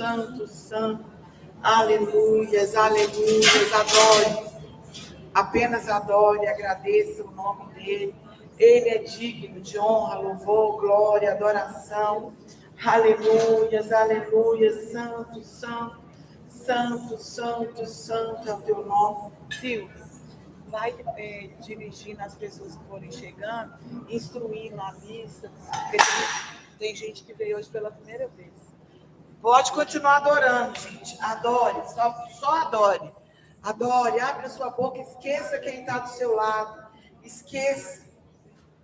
santo, santo. Aleluias, aleluias, adore. Apenas adore, agradeça o nome dele. Ele é digno de honra, louvor, glória, adoração. Aleluias, aleluias, santo, santo, santo, santo, santo é o teu nome. Silvio, vai dirigindo as pessoas que forem chegando, instruindo a missa, porque tem gente que veio hoje pela primeira vez. Pode continuar adorando, gente. Adore, só adore. Adore, abre a sua boca, esqueça quem está do seu lado. Esqueça.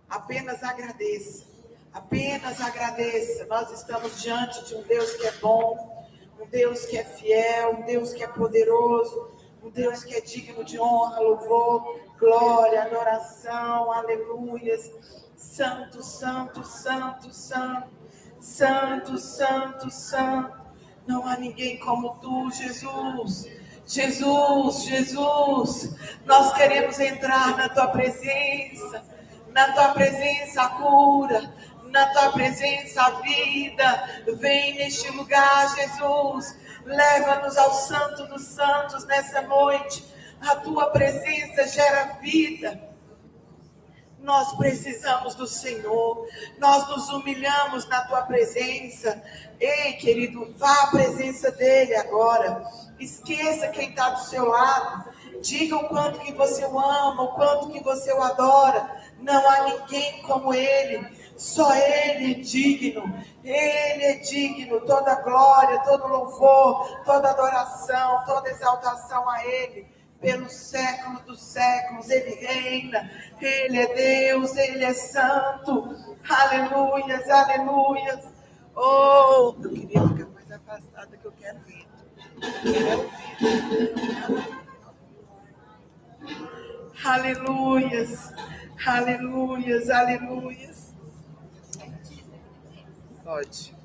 Apenas agradeça. Apenas agradeça. Nós estamos diante de um Deus que é bom, um Deus que é fiel, um Deus que é poderoso, um Deus que é digno de honra, louvor, glória, adoração, aleluias. Santo, santo, santo, santo, santo, santo, santo. Não há ninguém como tu, Jesus. Jesus, Jesus, nós queremos entrar na tua presença. Na tua presença a cura, na tua presença a vida. Vem neste lugar, Jesus. Leva-nos ao Santo dos Santos nessa noite. A tua presença gera vida. Nós precisamos do Senhor. Nós nos humilhamos na tua presença. Ei, querido, vá à presença dele agora. Esqueça quem está do seu lado. Diga o quanto que você o ama, o quanto que você o adora. Não há ninguém como ele. Só ele é digno. Ele é digno. Toda glória, todo louvor, toda adoração, toda exaltação a ele. Pelos séculos dos séculos, ele reina. Ele é Deus, ele é santo. Aleluias, aleluias. Oh, eu queria ficar mais afastada que eu quero ver. Aleluias, aleluias, aleluias. Pode.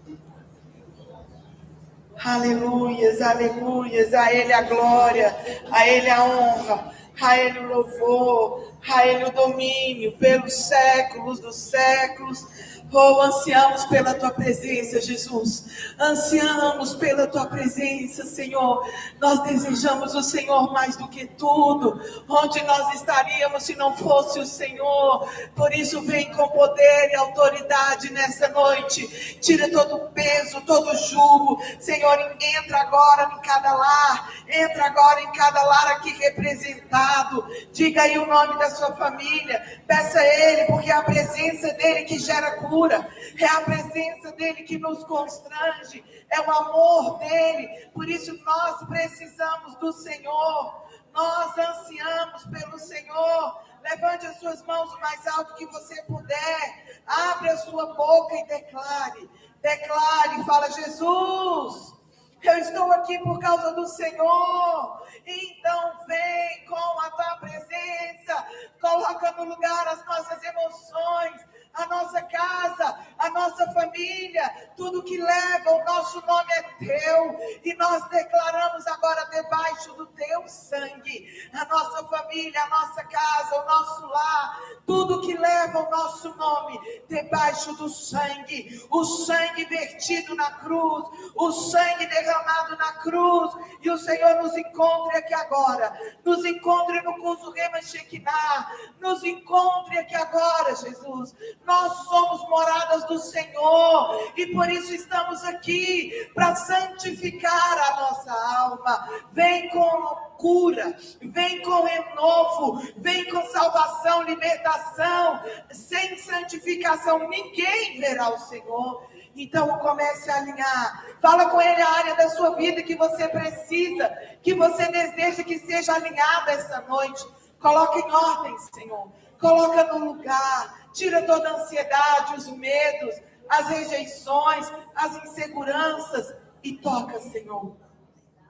Aleluias, aleluias. A ele a glória, a ele a honra, a ele o louvor, a ele o domínio pelos séculos dos séculos. Oh, ansiamos pela tua presença, Jesus. Ansiamos pela tua presença, Senhor. Nós desejamos o Senhor mais do que tudo. Onde nós estaríamos se não fosse o Senhor? Por isso, vem com poder e autoridade nessa noite. Tira todo o peso, todo o jugo. Senhor, entra agora em cada lar. Entra agora em cada lar aqui representado. Diga aí o nome da sua família. Peça a Ele, porque é a presença dEle que gera cura. É a presença dEle que nos constrange. É o amor dEle. Por isso nós precisamos do Senhor. Nós ansiamos pelo Senhor. Levante as suas mãos o mais alto que você puder. Abre a sua boca e declare. Declare, fala: Jesus, eu estou aqui por causa do Senhor. Então vem com a tua presença. Coloca no lugar as nossas emoções, a nossa casa, a nossa família, tudo que leva o nosso nome é teu, e nós declaramos agora debaixo do teu sangue, a nossa família, a nossa casa, o nosso lar, tudo que leva o nosso nome, debaixo do sangue, o sangue vertido na cruz, o sangue derramado na cruz, e o Senhor nos encontre aqui agora, nos encontre no curso Rema Shekinah, nos encontre aqui agora, Jesus. Nós somos moradas do Senhor e por isso estamos aqui para santificar a nossa alma. Vem com cura, vem com renovo, vem com salvação, libertação. Sem santificação ninguém verá o Senhor. Então comece a alinhar. Fala com ele a área da sua vida que você precisa, que você deseja que seja alinhada essa noite. Coloca em ordem, Senhor. Coloca no lugar. Tira toda a ansiedade, os medos, as rejeições, as inseguranças. E toca, Senhor.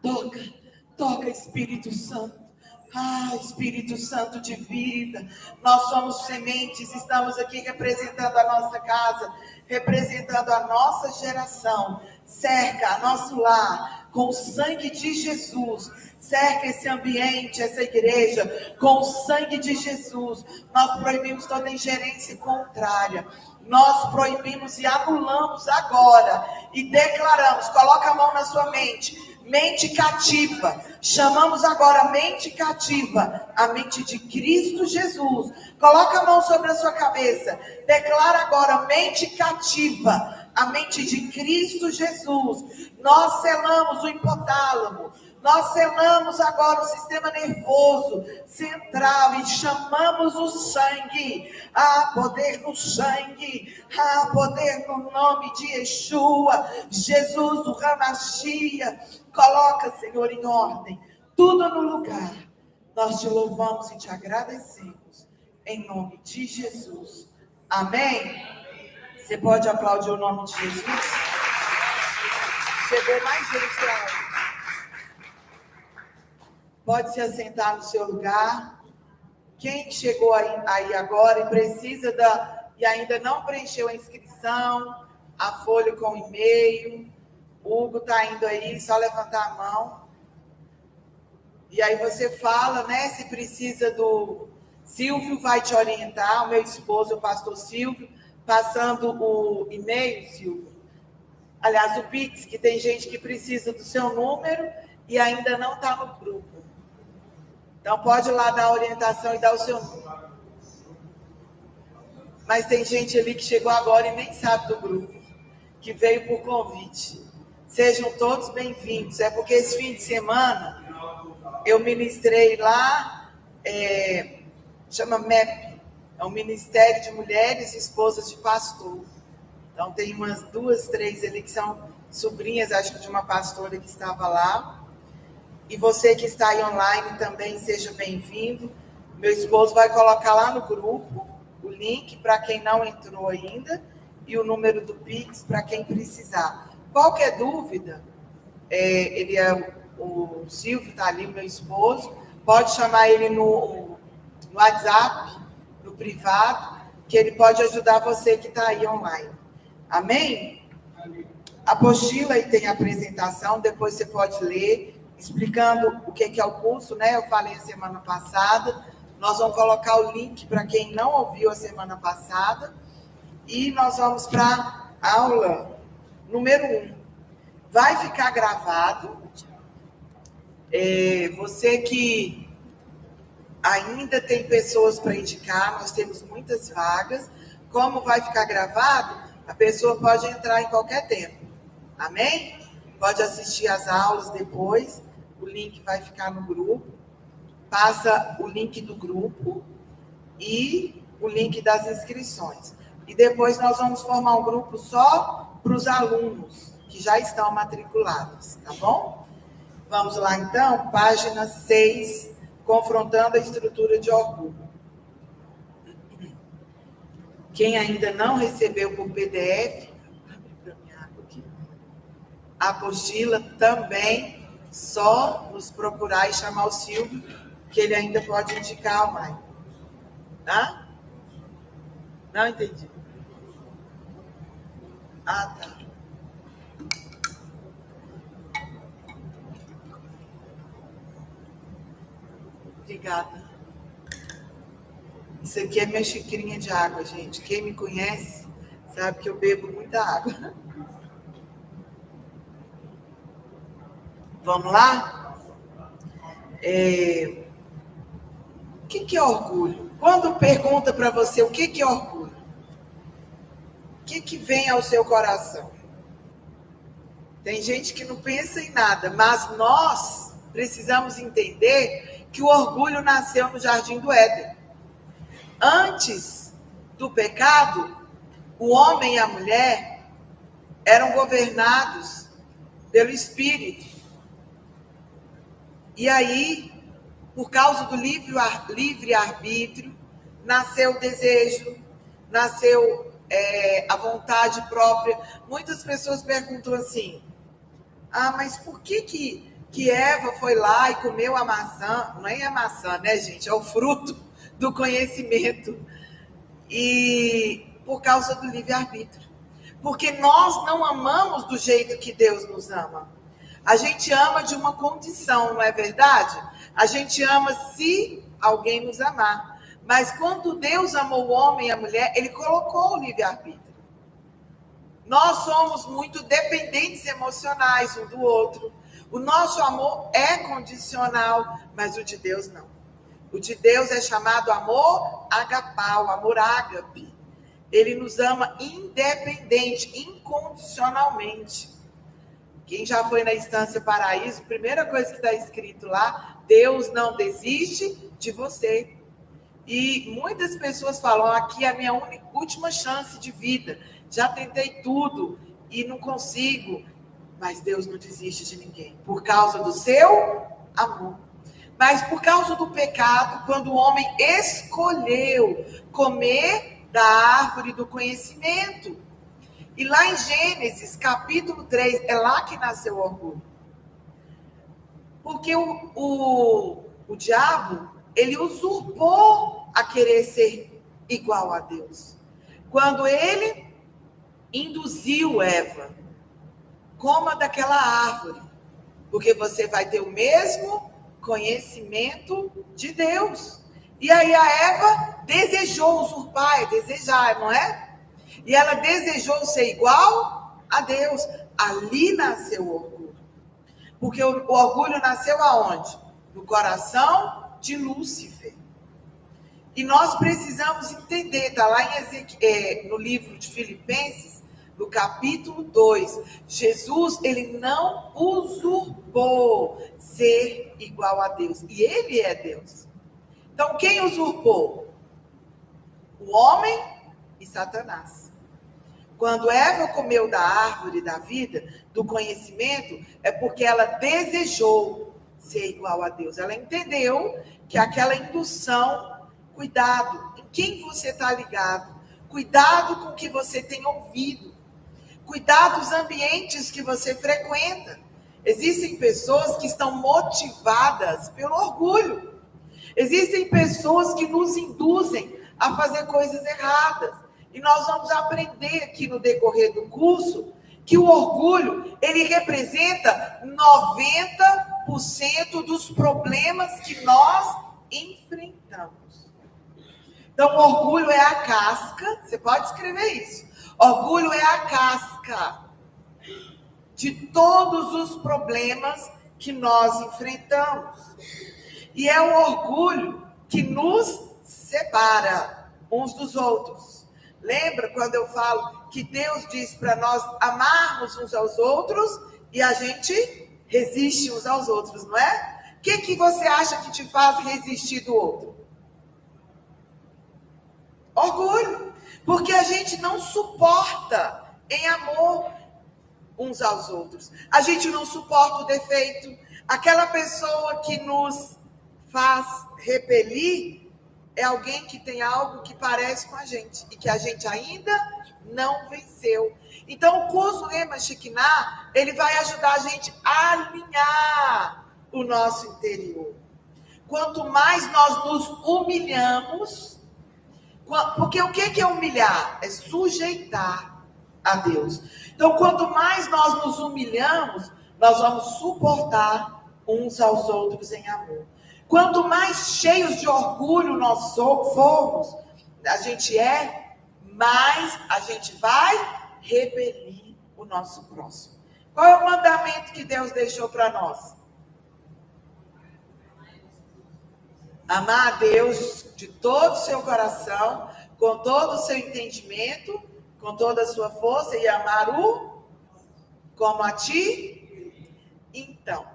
Toca, toca, Espírito Santo. Ah, Espírito Santo de vida. Nós somos sementes, estamos aqui representando a nossa casa, representando a nossa geração. Cerca nosso lar com o sangue de Jesus. Cerca esse ambiente, essa igreja, com o sangue de Jesus. Nós proibimos toda ingerência contrária. Nós proibimos e anulamos agora. E declaramos, coloca a mão na sua mente. Mente cativa. Chamamos agora a mente cativa. A mente de Cristo Jesus. Coloca a mão sobre a sua cabeça. Declara agora, mente cativa. A mente de Cristo Jesus. Nós selamos o hipotálamo. Nós selamos agora o sistema nervoso central e chamamos o sangue. Há poder no sangue. Há poder no nome de Yeshua. Jesus, o Hamashia. Coloca, Senhor, em ordem. Tudo no lugar. Nós te louvamos e te agradecemos. Em nome de Jesus. Amém? Você pode aplaudir o nome de Jesus? Chegou mais gente, Cláudia. Pode se assentar no seu lugar. Quem chegou aí agora e precisa e ainda não preencheu a inscrição, a folha com e-mail, o Hugo está indo aí, só levantar a mão. E aí você fala, né, se precisa do... Silvio vai te orientar, o meu esposo, o pastor Silvio, passando o e-mail, Silvio. Aliás, o Pix, que tem gente que precisa do seu número e ainda não está no grupo. Então, pode ir lá dar a orientação e dar o seu número. Mas tem gente ali que chegou agora e nem sabe do grupo, que veio por convite. Sejam todos bem-vindos. É porque esse fim de semana eu ministrei lá, chama MEP, é um Ministério de Mulheres e Esposas de Pastor. Então, tem umas 2, 3 ali que são sobrinhas, acho que de uma pastora que estava lá. E você que está aí online também, seja bem-vindo. Meu esposo vai colocar lá no grupo o link para quem não entrou ainda e o número do Pix para quem precisar. Qualquer dúvida, o Silvio está ali, meu esposo, pode chamar ele no WhatsApp, no privado, que ele pode ajudar você que está aí online. Amém? A apostila aí tem a apresentação, depois você pode ler, explicando o que é o curso, né? Eu falei a semana passada. Nós vamos colocar o link para quem não ouviu a semana passada. E nós vamos para a aula número 1. Vai ficar gravado. Você que ainda tem pessoas para indicar, nós temos muitas vagas. Como vai ficar gravado, a pessoa pode entrar em qualquer tempo. Amém? Pode assistir às aulas depois, o link vai ficar no grupo, passa o link do grupo e o link das inscrições. E depois nós vamos formar um grupo só para os alunos que já estão matriculados, tá bom? Vamos lá então, página 6, confrontando a estrutura de orgulho. Quem ainda não recebeu por PDF, a apostila também, só nos procurar e chamar o Silvio, que ele ainda pode indicar online. Tá? Não entendi. Ah, tá. Obrigada. Isso aqui é minha xicrinha de água, gente. Quem me conhece sabe que eu bebo muita água. Vamos lá? O que é orgulho? Quando pergunta para você o que é orgulho, o que vem ao seu coração? Tem gente que não pensa em nada, mas nós precisamos entender que o orgulho nasceu no Jardim do Éden. Antes do pecado, o homem e a mulher eram governados pelo Espírito. E aí, por causa do livre-arbítrio, nasceu o desejo, nasceu a vontade própria. Muitas pessoas perguntam assim, mas por que Eva foi lá e comeu a maçã? Não é a maçã, né, gente? É o fruto do conhecimento. E por causa do livre-arbítrio. Porque nós não amamos do jeito que Deus nos ama. A gente ama de uma condição, não é verdade? A gente ama se alguém nos amar. Mas quando Deus amou o homem e a mulher, ele colocou o livre-arbítrio. Nós somos muito dependentes emocionais um do outro. O nosso amor é condicional, mas o de Deus não. O de Deus é chamado amor agapau, amor ágape. Ele nos ama independente, incondicionalmente. Quem já foi na Estância Paraíso, a primeira coisa que está escrito lá, Deus não desiste de você. E muitas pessoas falam, aqui é a minha última chance de vida. Já tentei tudo e não consigo. Mas Deus não desiste de ninguém. Por causa do seu amor. Mas por causa do pecado, quando o homem escolheu comer da árvore do conhecimento. E lá em Gênesis, capítulo 3, é lá que nasceu o orgulho. Porque o diabo, ele usurpou a querer ser igual a Deus. Quando ele induziu Eva, coma daquela árvore, porque você vai ter o mesmo conhecimento de Deus. E aí a Eva desejou usurpar, desejar, não é? E ela desejou ser igual a Deus. Ali nasceu o orgulho. Porque o orgulho nasceu aonde? No coração de Lúcifer. E nós precisamos entender, está lá no livro de Filipenses, no capítulo 2, Jesus, ele não usurpou ser igual a Deus. E ele é Deus. Então, quem usurpou? O homem e Satanás. Quando Eva comeu da árvore da vida, do conhecimento, é porque ela desejou ser igual a Deus. Ela entendeu que aquela indução, cuidado em quem você está ligado, cuidado com o que você tem ouvido, cuidado dos ambientes que você frequenta. Existem pessoas que estão motivadas pelo orgulho. Existem pessoas que nos induzem a fazer coisas erradas. E nós vamos aprender aqui no decorrer do curso que o orgulho, ele representa 90% dos problemas que nós enfrentamos. Então, o orgulho é a casca, você pode escrever isso. Orgulho é a casca de todos os problemas que nós enfrentamos. E é o orgulho que nos separa uns dos outros. Lembra quando eu falo que Deus diz para nós amarmos uns aos outros e a gente resiste uns aos outros, não é? O que você acha que te faz resistir do outro? Orgulho. Porque a gente não suporta em amor uns aos outros. A gente não suporta o defeito. Aquela pessoa que nos faz repelir é alguém que tem algo que parece com a gente e que a gente ainda não venceu. Então, o curso Rema Shekinah, ele vai ajudar a gente a alinhar o nosso interior. Quanto mais nós nos humilhamos, porque o que é humilhar? É sujeitar a Deus. Então, quanto mais nós nos humilhamos, nós vamos suportar uns aos outros em amor. Quanto mais cheios de orgulho nós formos, mais a gente vai repelir o nosso próximo. Qual é o mandamento que Deus deixou para nós? Amar a Deus de todo o seu coração, com todo o seu entendimento, com toda a sua força, e amar como a ti. Então,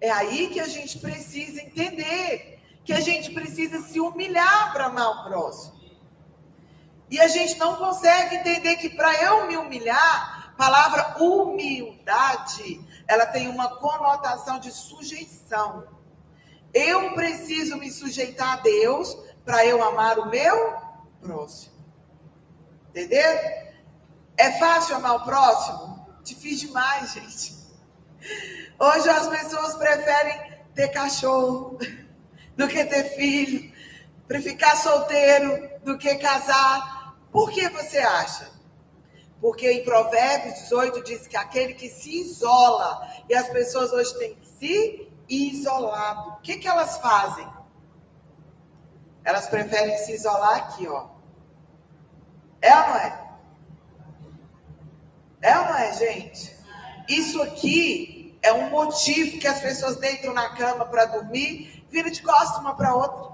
é aí que a gente precisa entender, que a gente precisa se humilhar para amar o próximo. E a gente não consegue entender que para eu me humilhar, a palavra humildade, ela tem uma conotação de sujeição. Eu preciso me sujeitar a Deus para eu amar o meu próximo. Entendeu? É fácil amar o próximo? Difícil demais, gente. Hoje as pessoas preferem ter cachorro do que ter filho, preferem ficar solteiro do que casar. Por que você acha? Porque em Provérbios 18 diz que aquele que se isola, e as pessoas hoje têm que se isolado. O que elas fazem? Elas preferem se isolar aqui, ó. É ou não é? É ou não é, gente? Isso aqui é um motivo que as pessoas deitam na cama para dormir, viram de costas uma para outra.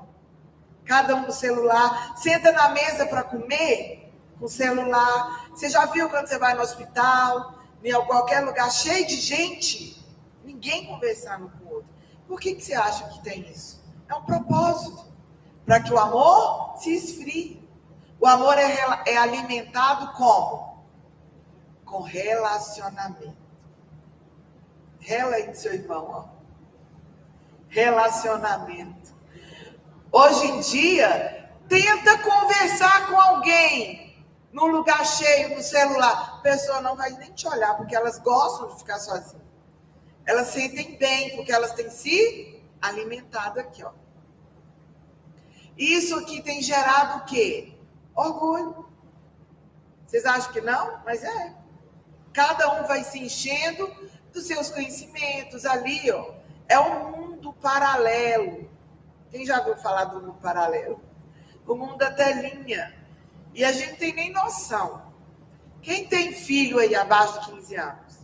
Cada um no celular. Senta na mesa para comer com o celular. Você já viu quando você vai no hospital, em qualquer lugar cheio de gente, ninguém conversando com o outro? Por que você acha que tem isso? É um propósito. Para que o amor se esfrie. O amor é alimentado como? Com relacionamento. Rela aí do seu irmão, ó. Relacionamento. Hoje em dia, tenta conversar com alguém num lugar cheio no celular. A pessoa não vai nem te olhar, porque elas gostam de ficar sozinhas. Elas sentem bem, porque elas têm se alimentado aqui, ó. Isso aqui tem gerado o quê? Orgulho. Vocês acham que não? Mas é. Cada um vai se enchendo dos seus conhecimentos ali, ó. É um mundo paralelo. Quem já ouviu falar do mundo paralelo? O mundo da telinha. E a gente não tem nem noção. Quem tem filho aí abaixo de 15 anos?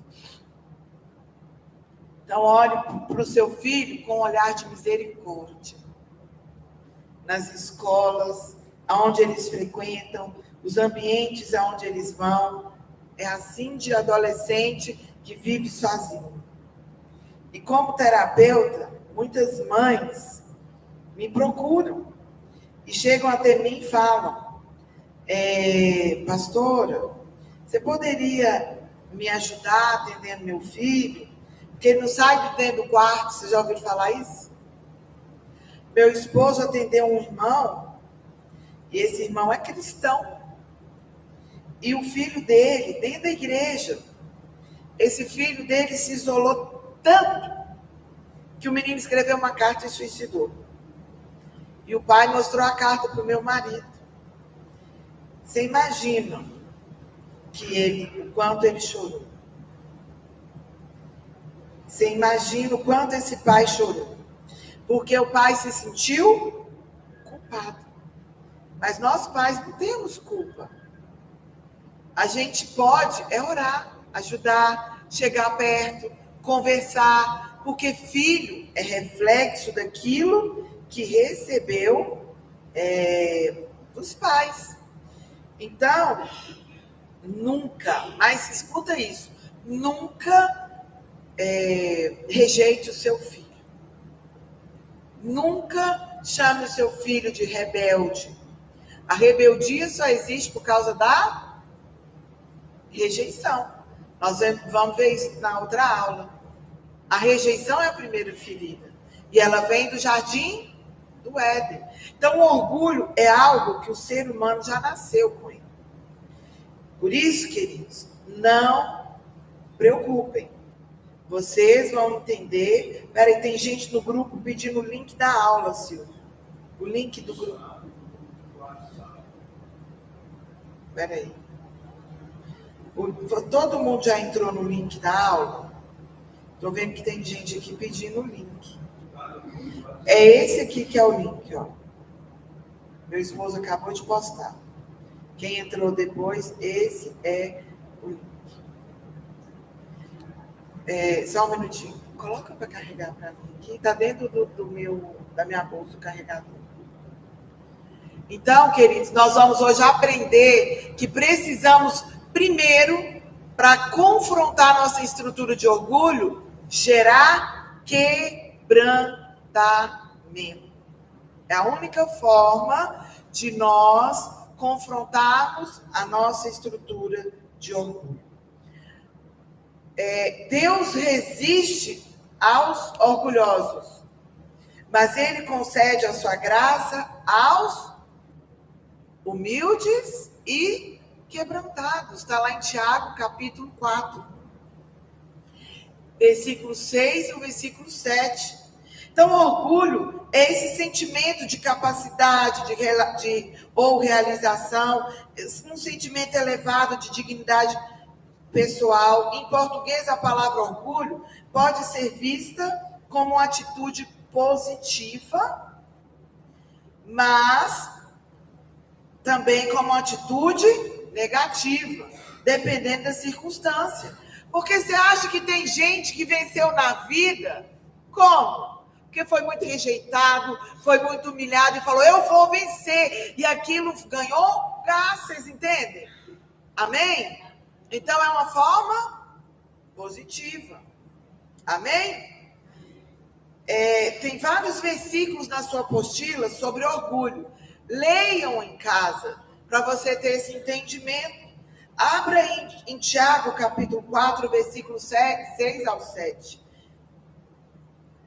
Então, olhe para o seu filho com um olhar de misericórdia. Nas escolas, aonde eles frequentam, os ambientes aonde eles vão. É assim de adolescente que vive sozinho. E como terapeuta, muitas mães me procuram e chegam até mim e falam: pastora, você poderia me ajudar atendendo meu filho? Porque ele não sai de dentro do quarto. Você já ouviu falar isso? Meu esposo atendeu um irmão, e esse irmão é cristão. E o filho dele, dentro da igreja, esse filho dele se isolou tanto que o menino escreveu uma carta e suicidou. E o pai mostrou a carta para o meu marido. Você imagina o quanto ele chorou. Você imagina o quanto esse pai chorou. Porque o pai se sentiu culpado. Mas nós pais não temos culpa. A gente pode orar, ajudar, chegar perto, conversar, porque filho é reflexo daquilo que recebeu dos pais. Então, nunca, mas escuta isso, nunca rejeite o seu filho. Nunca chame o seu filho de rebelde. A rebeldia só existe por causa da rejeição. Nós vamos ver isso na outra aula. A rejeição é a primeira ferida. E ela vem do jardim do Éden. Então, o orgulho é algo que o ser humano já nasceu com ele. Por isso, queridos, não preocupem. Vocês vão entender. Peraí, tem gente no grupo pedindo o link da aula, Silvio. O link do grupo. Peraí. Todo mundo já entrou no link da aula? Estou vendo que tem gente aqui pedindo o link. É esse aqui que é o link, ó. Meu esposo acabou de postar. Quem entrou depois, esse é o link. Só um minutinho. Coloca para carregar para mim aqui. Está dentro da minha bolsa o carregador. Então, queridos, nós vamos hoje aprender que precisamos, primeiro, para confrontar nossa estrutura de orgulho, gerar quebrantamento. É a única forma de nós confrontarmos a nossa estrutura de orgulho. Deus resiste aos orgulhosos, mas Ele concede a sua graça aos humildes e quebrantados. Está lá em Tiago, capítulo 4. Versículo 6 e o versículo 7. Então, orgulho é esse sentimento de capacidade ou realização, um sentimento elevado de dignidade pessoal. Em português, a palavra orgulho pode ser vista como uma atitude positiva, mas também como uma atitude negativa, dependendo da circunstância. Porque você acha que tem gente que venceu na vida? Como? Porque foi muito rejeitado, foi muito humilhado e falou, eu vou vencer. E aquilo ganhou gás, vocês entendem? Amém? Então é uma forma positiva. Amém? Tem vários versículos na sua apostila sobre orgulho. Leiam em casa, para você ter esse entendimento. Abra em Tiago, capítulo 4, versículo 6 ao 7.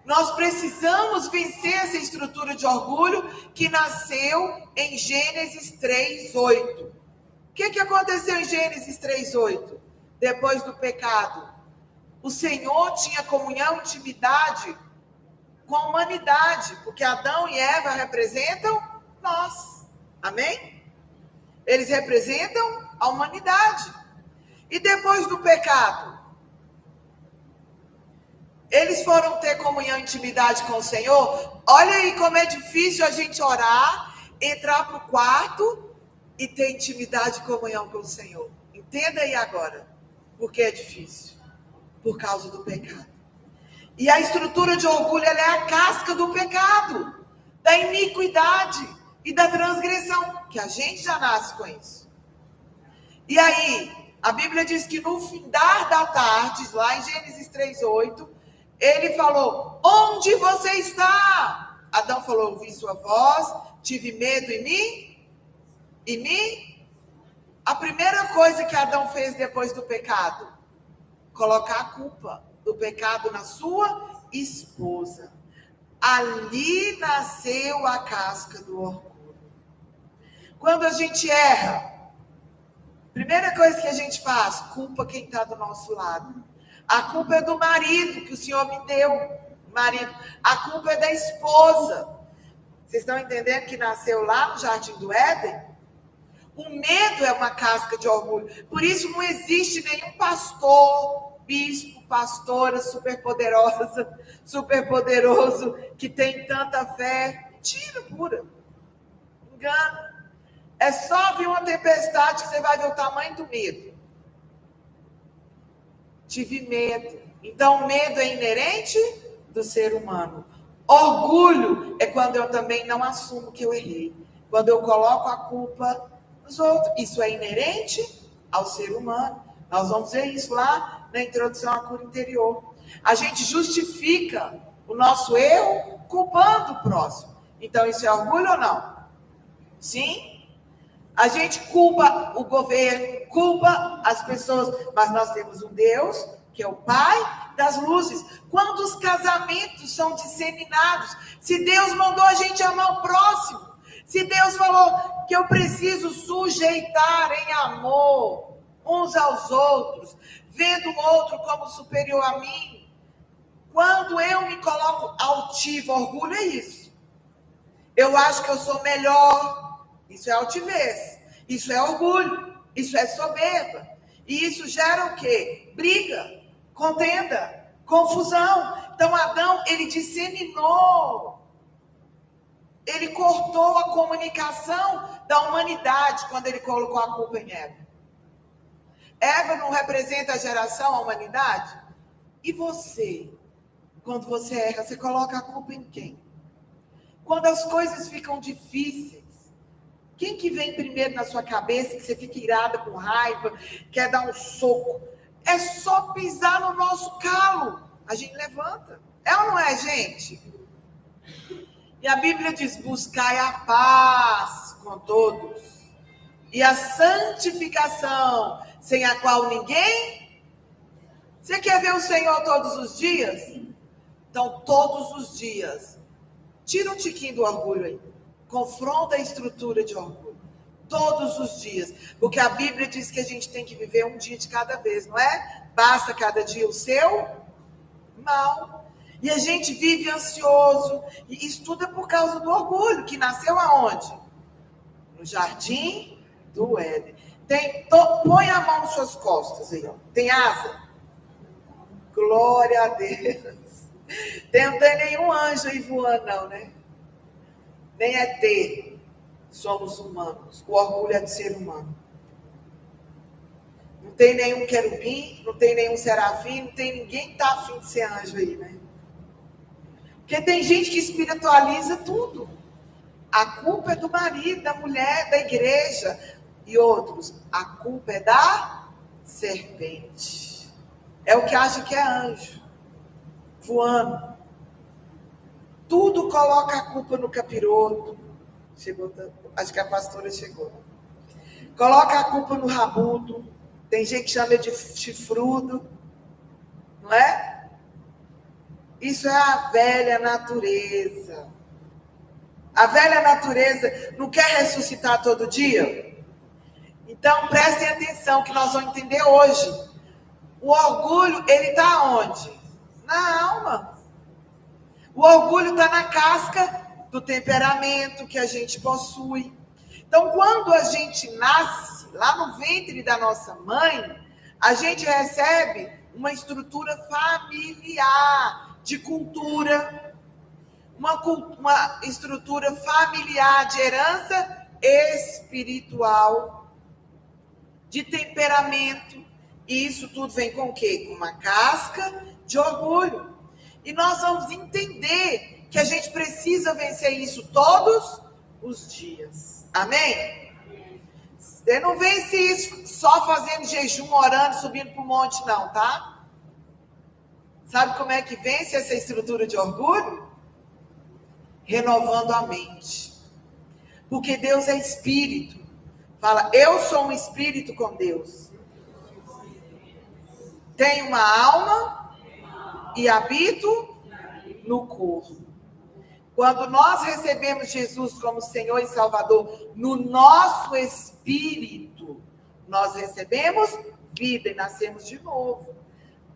Nós precisamos vencer essa estrutura de orgulho que nasceu em Gênesis 3:8. O que aconteceu em Gênesis 3:8? Depois do pecado, o Senhor tinha comunhão, intimidade com a humanidade, porque Adão e Eva representam nós. Amém? Eles representam a humanidade. E depois do pecado, eles foram ter comunhão e intimidade com o Senhor. Olha aí como é difícil a gente orar, entrar para o quarto e ter intimidade e comunhão com o Senhor. Entenda aí agora por que é difícil. Por causa do pecado. E a estrutura de orgulho, ela é a casca do pecado, da iniquidade e da transgressão, que a gente já nasce com isso. E aí, a Bíblia diz que no findar da tarde, lá em Gênesis 3:8, ele falou, onde você está? Adão falou, ouvi sua voz, tive medo e me... A primeira coisa que Adão fez depois do pecado, colocar a culpa do pecado na sua esposa. Ali nasceu a casca do orgulho. Quando a gente erra, primeira coisa que a gente faz, culpa quem está do nosso lado. A culpa é do marido que o Senhor me deu. Marido. A culpa é da esposa. Vocês estão entendendo que nasceu lá no Jardim do Éden? O medo é uma casca de orgulho. Por isso não existe nenhum pastor, bispo, pastora superpoderosa, superpoderoso, que tem tanta fé. Mentira pura. Engano. É só vir uma tempestade que você vai ver o tamanho do medo. Tive medo. Então, o medo é inerente do ser humano. Orgulho é quando eu também não assumo que eu errei. Quando eu coloco a culpa nos outros. Isso é inerente ao ser humano. Nós vamos ver isso lá na introdução à cura interior. A gente justifica o nosso erro culpando o próximo. Então, isso é orgulho ou não? Sim? A gente culpa o governo, culpa as pessoas, mas nós temos um Deus, que é o Pai das luzes. Quantos casamentos são disseminados? Se Deus mandou a gente amar o próximo, se Deus falou que eu preciso sujeitar em amor uns aos outros, vendo o outro como superior a mim, quando eu me coloco altivo, orgulho é isso. Eu acho que eu sou melhor. Isso é altivez, isso é orgulho, isso é soberba. E isso gera o quê? Briga, contenda, confusão. Então Adão, ele disseminou, ele cortou a comunicação da humanidade quando ele colocou a culpa em Eva. Eva não representa a geração, a humanidade? E você, quando você erra, você coloca a culpa em quem? Quando as coisas ficam difíceis, quem que vem primeiro na sua cabeça, que você fica irada, com raiva, quer dar um soco? É só pisar no nosso calo. A gente levanta. É ou não é, gente? E a Bíblia diz, buscai a paz com todos. E a santificação, sem a qual ninguém... Você quer ver o Senhor todos os dias? Então, todos os dias. Tira um tiquinho do orgulho aí. Confronta a estrutura de orgulho. Todos os dias. Porque a Bíblia diz que a gente tem que viver um dia de cada vez, não é? Basta cada dia o seu mal. E a gente vive ansioso. E isso tudo é por causa do orgulho, que nasceu aonde? No jardim do Éden. Põe a mão nas suas costas aí, ó. Tem asa? Glória a Deus. Não tem nenhum anjo aí voando, não, né? Nem é ter. Somos humanos. O orgulho é de ser humano. Não tem nenhum querubim, não tem nenhum serafim, não tem ninguém que tá afim de ser anjo aí, né? Porque tem gente que espiritualiza tudo. A culpa é do marido, da mulher, da igreja. E outros, a culpa é da serpente. É o que acha que é anjo. Voando. Tudo coloca a culpa no capiroto. Chegou, acho que a pastora chegou. Coloca a culpa no rabudo. Tem gente que chama de chifrudo. Não é? Isso é a velha natureza. A velha natureza não quer ressuscitar todo dia? Então, prestem atenção que nós vamos entender hoje. O orgulho, ele está onde? Na alma. O orgulho está na casca do temperamento que a gente possui. Então, quando a gente nasce lá no ventre da nossa mãe, a gente recebe uma estrutura familiar, de cultura, uma estrutura familiar de herança espiritual, de temperamento. E isso tudo vem com o quê? Com uma casca de orgulho. E nós vamos entender que a gente precisa vencer isso todos os dias. Amém? Você não vence isso só fazendo jejum, orando, subindo para o monte, não, tá? Sabe como é que vence essa estrutura de orgulho? Renovando a mente. Porque Deus é espírito. Fala, eu sou um espírito com Deus. Tenho uma alma e habito no corpo. Quando nós recebemos Jesus como Senhor e Salvador no nosso espírito, nós recebemos vida e nascemos de novo.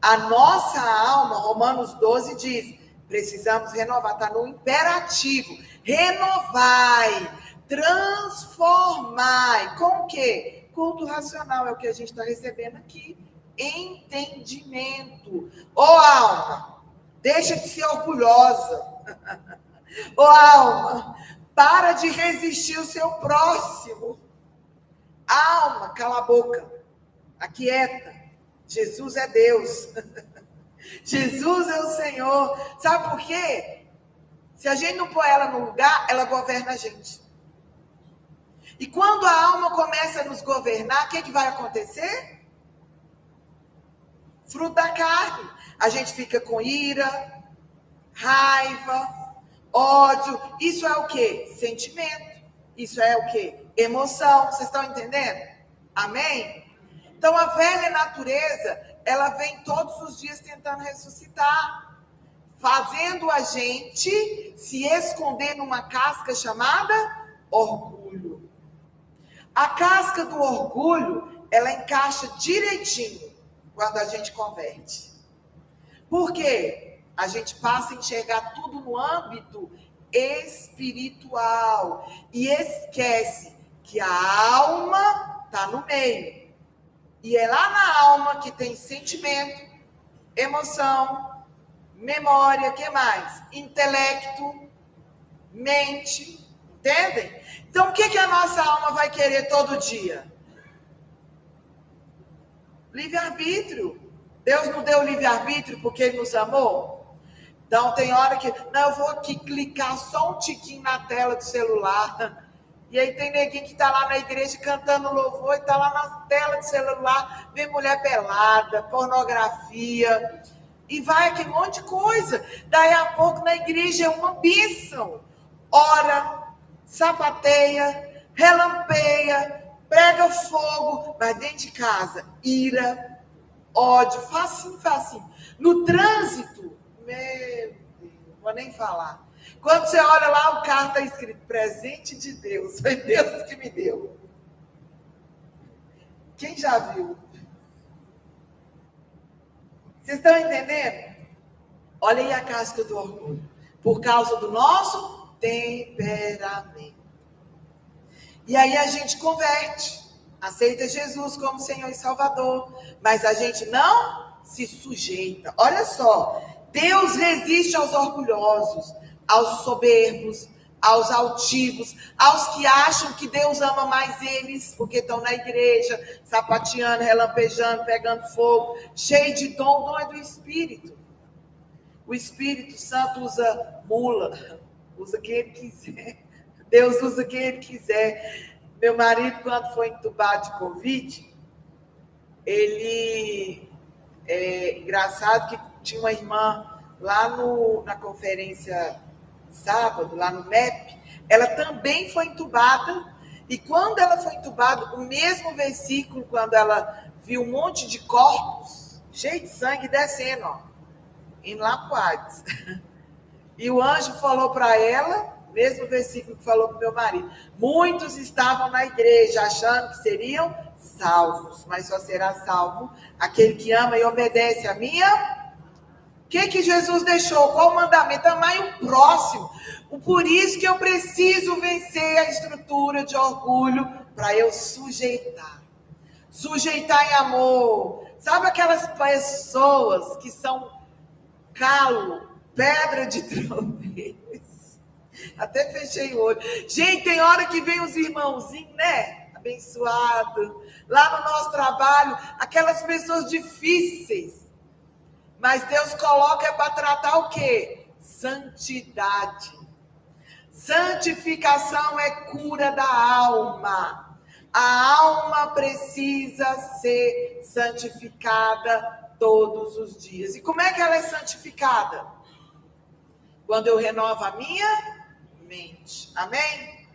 A nossa alma, Romanos 12 diz, precisamos renovar, está no imperativo. Renovai, transformai. Com o quê? Culto racional, é o que a gente está recebendo aqui. Entendimento. Ô alma, deixa de ser orgulhosa. Ô alma, para de resistir o seu próximo. Alma, cala a boca. Aquieta. Jesus é Deus. Jesus é o Senhor. Sabe por quê? Se a gente não pôr ela no lugar, ela governa a gente. E quando a alma começa a nos governar, o que vai acontecer? Fruto da carne. A gente fica com ira, raiva, ódio. Isso é o quê? Sentimento. Isso é o quê? Emoção. Vocês estão entendendo? Amém? Então, a velha natureza, ela vem todos os dias tentando ressuscitar, fazendo a gente se esconder numa casca chamada orgulho. A casca do orgulho, ela encaixa direitinho quando a gente converte. Por quê? A gente passa a enxergar tudo no âmbito espiritual e esquece que a alma está no meio. E é lá na alma que tem sentimento, emoção, memória, o que mais? Intelecto, mente, entendem? Então, o que a nossa alma vai querer todo dia? Livre-arbítrio. Deus não deu livre-arbítrio porque Ele nos amou? Então, tem hora que, não, eu vou aqui clicar só um tiquinho na tela do celular. E aí tem neguinho que está lá na igreja cantando louvor e está lá na tela do celular, vem mulher pelada, pornografia, e vai aquele monte de coisa. Daí a pouco na igreja é uma bênção. Ora, sapateia, relampeia, prega fogo, mas dentro de casa, ira, ódio, facinho. No trânsito, meu Deus, não vou nem falar. Quando você olha lá, o carro está escrito, presente de Deus, foi Deus que me deu. Quem já viu? Vocês estão entendendo? Olha aí a casca do orgulho. Por causa do nosso temperamento. E aí a gente converte. Aceita Jesus como Senhor e Salvador. Mas a gente não se sujeita. Olha só. Deus resiste aos orgulhosos, aos soberbos, aos altivos, aos que acham que Deus ama mais eles, porque estão na igreja, sapateando, relampejando, pegando fogo, cheio de dom. O dom é do Espírito. O Espírito Santo usa mula, usa quem ele quiser. Deus usa quem ele quiser. Meu marido, quando foi entubado de Covid, ele... engraçado que tinha uma irmã lá na conferência sábado, lá no MEP, ela também foi entubada, e quando ela foi entubada, o mesmo versículo, quando ela viu um monte de corpos, cheio de sangue, descendo, ó, indo lá pro Hades. E o anjo falou para ela, mesmo versículo que falou para o meu marido, muitos estavam na igreja achando que seriam salvos, mas só será salvo aquele que ama e obedece a minha... O que Jesus deixou? Qual o mandamento? Amar o próximo. Por isso que eu preciso vencer a estrutura de orgulho para eu sujeitar. Sujeitar em amor. Sabe aquelas pessoas que são calo, pedra de tropeço? Até fechei o olho. Gente, tem hora que vem os irmãozinhos, né? Abençoado. Lá no nosso trabalho, aquelas pessoas difíceis. Mas Deus coloca para tratar o quê? Santidade. Santificação é cura da alma. A alma precisa ser santificada todos os dias. E como é que ela é santificada? Quando eu renovo a minha mente. Amém?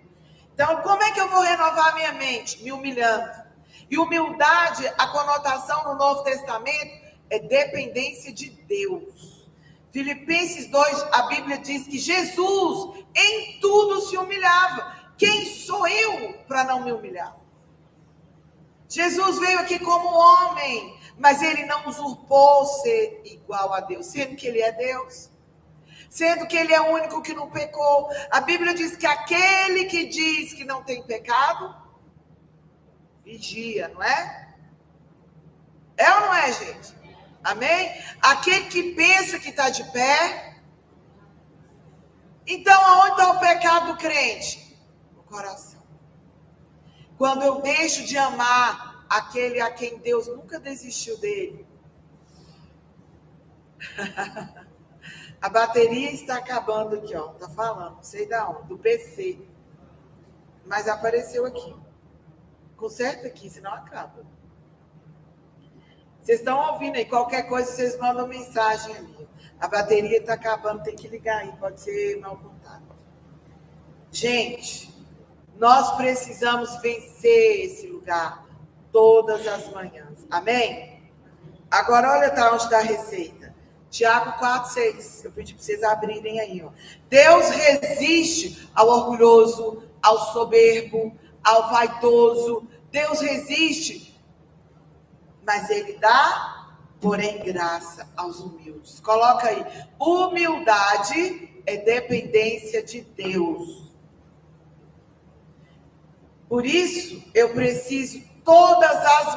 Então, como é que eu vou renovar a minha mente? Me humilhando. E humildade, a conotação no Novo Testamento, é dependência de Deus. Filipenses 2, a Bíblia diz que Jesus em tudo se humilhava. Quem sou eu para não me humilhar? Jesus veio aqui como homem, mas ele não usurpou ser igual a Deus, sendo que ele é Deus. Sendo que ele é o único que não pecou. A Bíblia diz que aquele que diz que não tem pecado, vigia, não é? É ou não é, gente? Amém? Aquele que pensa que está de pé. Então, aonde está o pecado do crente? No coração. Quando eu deixo de amar aquele a quem Deus nunca desistiu dele. A bateria está acabando aqui, ó. Tá falando, não sei da onde, do PC. Mas apareceu aqui. Conserta aqui, senão acaba. Vocês estão ouvindo aí, qualquer coisa vocês mandam mensagem ali. A bateria está acabando, tem que ligar aí, pode ser mau contato. Gente, nós precisamos vencer esse lugar todas as manhãs. Amém? Agora, olha onde está a receita. Tiago 4,6. Eu pedi para vocês abrirem aí. Ó. Deus resiste ao orgulhoso, ao soberbo, ao vaidoso. Deus resiste, mas ele dá, porém, graça aos humildes. Coloca aí. Humildade é dependência de Deus. Por isso, eu preciso todas as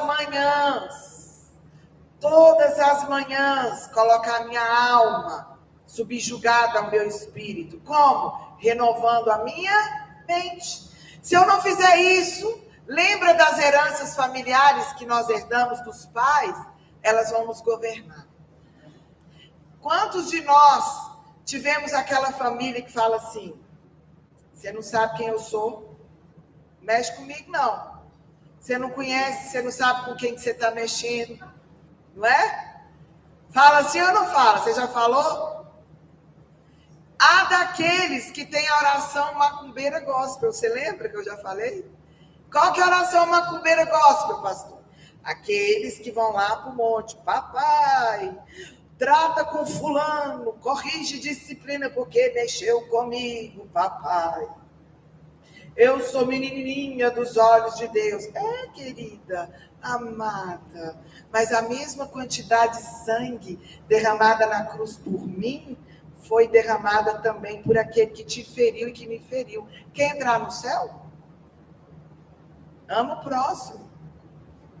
manhãs, colocar a minha alma subjugada ao meu espírito. Como? Renovando a minha mente. Se eu não fizer isso, lembra das heranças familiares que nós herdamos dos pais? Elas vão nos governar. Quantos de nós tivemos aquela família que fala assim, você não sabe quem eu sou? Mexe comigo, não. Você não conhece, você não sabe com quem que você está mexendo. Não é? Fala assim ou não fala? Você já falou? Há daqueles que têm a oração macumbeira gospel. Você lembra que eu já falei? Qual que é a oração macumbeira gospel, pastor? Aqueles que vão lá para o monte. Papai, trata com fulano, corrige disciplina porque mexeu comigo, papai. Eu sou menininha dos olhos de Deus. É, querida, amada. Mas a mesma quantidade de sangue derramada na cruz por mim foi derramada também por aquele que te feriu e que me feriu. Quer entrar no céu? Ama o próximo.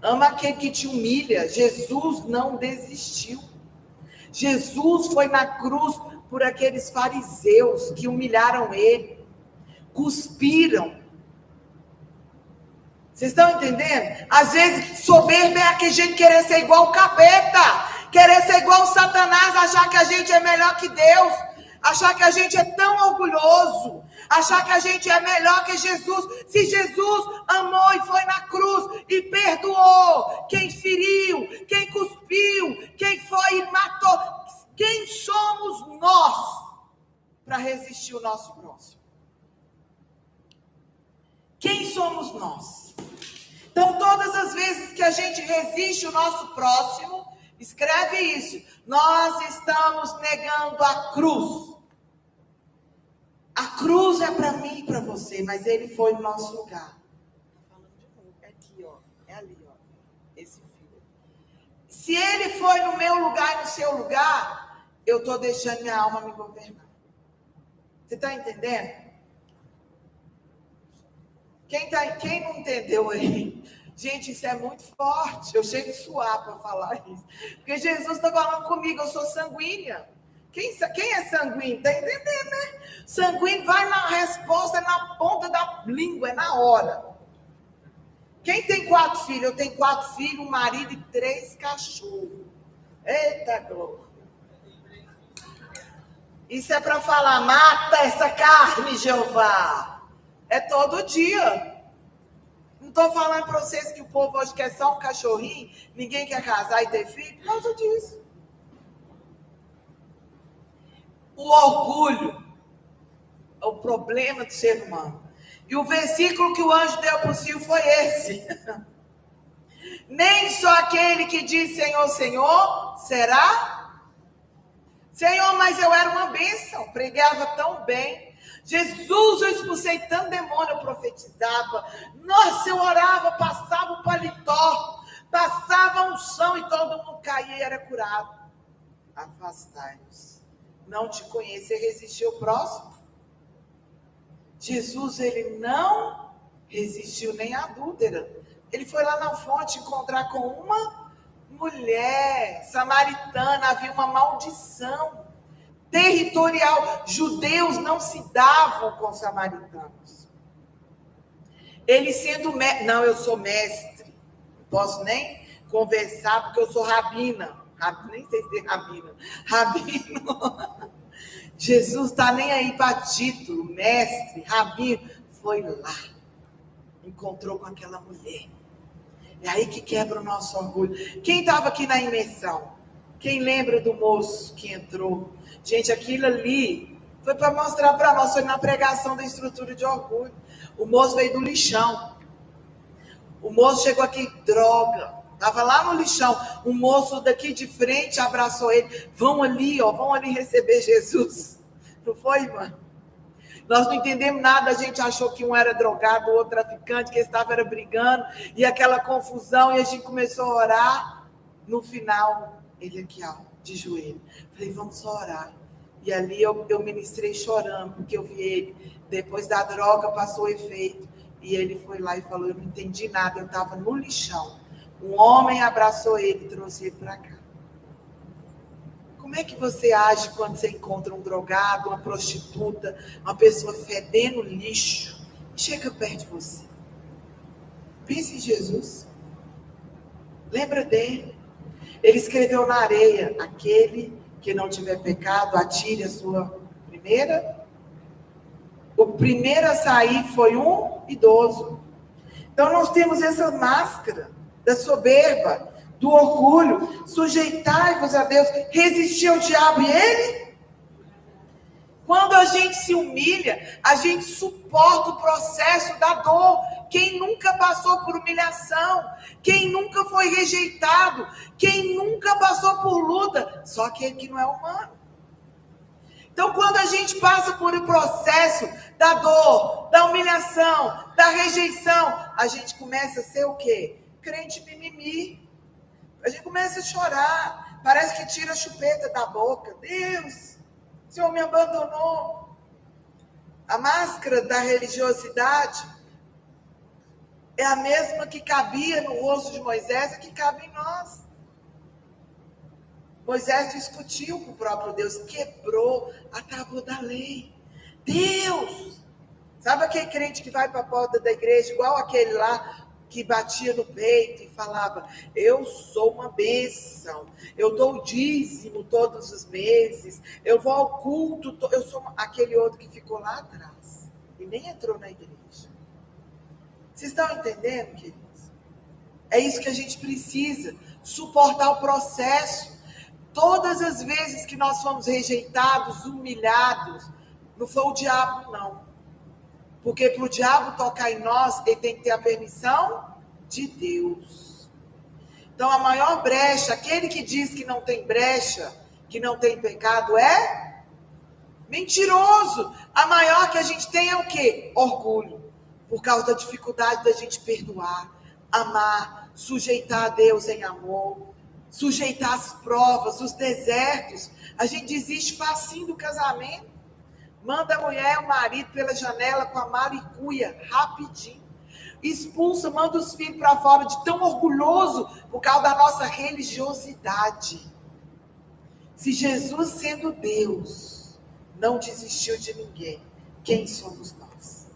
Ama aquele que te humilha. Jesus não desistiu. Jesus foi na cruz por aqueles fariseus que humilharam ele, cuspiram. Vocês estão entendendo? Às vezes, soberba é aquele gente querer ser igual o capeta, querer ser igual o Satanás, achar que a gente é melhor que Deus, achar que a gente é tão orgulhoso, achar que a gente é melhor que Jesus. Se Jesus amou e foi na cruz e perdoou quem feriu, quem cuspiu, quem foi e matou, quem somos nós para resistir o nosso próximo? Quem somos nós? Então, todas as vezes que a gente resiste o nosso próximo, escreve isso, nós estamos negando a cruz. A cruz é para mim e para você, mas ele foi no nosso lugar. Falando de novo, é aqui, ó, é ali, ó, esse filho. Se ele foi no meu lugar e no seu lugar, eu estou deixando minha alma me governar. Você está entendendo? Quem não entendeu aí? Gente, isso é muito forte. Eu chego a suar para falar isso. Porque Jesus está falando comigo, eu sou sanguínea. Quem é sanguíneo? Está entendendo, né? Sanguíneo vai na resposta, na ponta da língua, é na hora. Quem tem 4 filhos? Eu tenho 4 filhos, um marido e 3 cachorros. Eita, glória. Isso é para falar, mata essa carne, Jeová. É todo dia. Não estou falando para vocês que o povo hoje quer só um cachorrinho, ninguém quer casar e ter filho, por causa disso. O orgulho é o problema do ser humano. E o versículo que o anjo deu para o Sil foi esse. Nem só aquele que diz Senhor, Senhor, será? Senhor, mas eu era uma bênção, pregava tão bem. Jesus, eu expulsei tanto demônio, eu profetizava. Nossa, eu orava, passava o paletó, passava a unção e todo mundo caía e era curado. Afastai-vos. Não te conhecer, resistir ao próximo. Jesus, ele não resistiu nem à adúltera. Ele foi lá na fonte encontrar com uma mulher samaritana, havia uma maldição territorial. Judeus não se davam com samaritanos. Ele sendo mestre, não, eu sou mestre, não posso nem conversar porque eu sou rabina. Nem sei se tem rabina. Rabino. Jesus está nem aí para título, mestre, rabino. Foi lá, encontrou com aquela mulher. É aí que quebra o nosso orgulho. Quem estava aqui na imersão? Quem lembra do moço que entrou? Gente, aquilo ali foi para mostrar para nós, foi na pregação da estrutura de orgulho. O moço veio do lixão. O moço chegou aqui, droga. Estava lá no lixão. O moço daqui de frente abraçou ele. Vão ali, ó, vão ali receber Jesus. Não foi, irmã? Nós não entendemos nada, a gente achou que um era drogado, o outro traficante, que estava era brigando, e aquela confusão, e a gente começou a orar. No final, ele aqui, ó, de joelho. Falei, vamos só orar. E ali eu ministrei chorando, porque eu vi ele. Depois da droga, passou o efeito. E ele foi lá e falou, eu não entendi nada, eu estava no lixão. Um homem abraçou ele e trouxe ele para cá. Como é que você age quando você encontra um drogado, uma prostituta, uma pessoa fedendo lixo, e chega perto de você? Pense em Jesus. Lembra dele. Ele escreveu na areia, aquele que não tiver pecado, atire a sua primeira. O primeiro a sair foi um idoso. Então nós temos essa máscara da soberba, do orgulho. Sujeitai-vos a Deus, resistir ao diabo e ele. Quando a gente se humilha, a gente suporta o processo da dor. Quem nunca passou por humilhação, quem nunca foi rejeitado, quem nunca passou por luta, só aquele que não é humano. Então, quando a gente passa por um processo da dor, da humilhação, da rejeição, a gente começa a ser o quê? Crente mimimi. A gente começa a chorar. Parece que tira a chupeta da boca. Deus, o Senhor me abandonou. A máscara da religiosidade é a mesma que cabia no rosto de Moisés e que cabe em nós. Moisés discutiu com o próprio Deus, quebrou a tábua da lei. Deus! Sabe aquele crente que vai para a porta da igreja, igual aquele lá que batia no peito e falava, eu sou uma bênção, eu dou o dízimo todos os meses, eu vou ao culto, eu sou aquele outro que ficou lá atrás e nem entrou na igreja. Vocês estão entendendo, queridos? É isso que a gente precisa, suportar o processo. Todas as vezes que nós fomos rejeitados, humilhados, não foi o diabo, não. Porque para o diabo tocar em nós, ele tem que ter a permissão de Deus. Então, a maior brecha, aquele que diz que não tem brecha, que não tem pecado, é mentiroso. A maior que a gente tem é o quê? Orgulho. Por causa da dificuldade da gente perdoar, amar, sujeitar a Deus em amor, sujeitar as provas, os desertos. A gente desiste facinho do casamento. Manda a mulher, o marido pela janela com a mala e cuia, rapidinho. Expulsa, manda os filhos para fora de tão orgulhoso por causa da nossa religiosidade. Se Jesus, sendo Deus, não desistiu de ninguém, quem somos nós?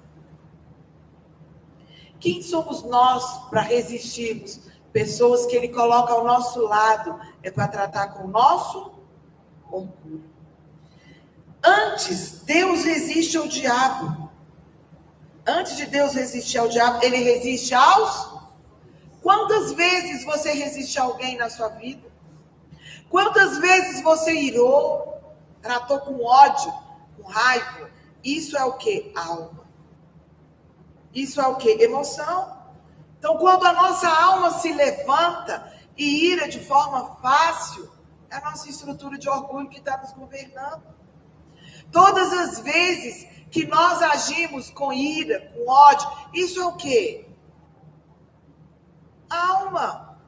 Quem somos nós para resistirmos? Pessoas que ele coloca ao nosso lado, é para tratar com o nosso orgulho. Antes, Deus resiste ao diabo. Antes de Deus resistir ao diabo, ele resiste aos... Quantas vezes você resiste a alguém na sua vida? Quantas vezes você irou, tratou com ódio, com raiva? Isso é o quê? Alma. Isso é o quê? Emoção. Então, quando a nossa alma se levanta e ira de forma fácil, é a nossa estrutura de orgulho que está nos governando. Todas as vezes que nós agimos com ira, com ódio, isso é o quê? Alma.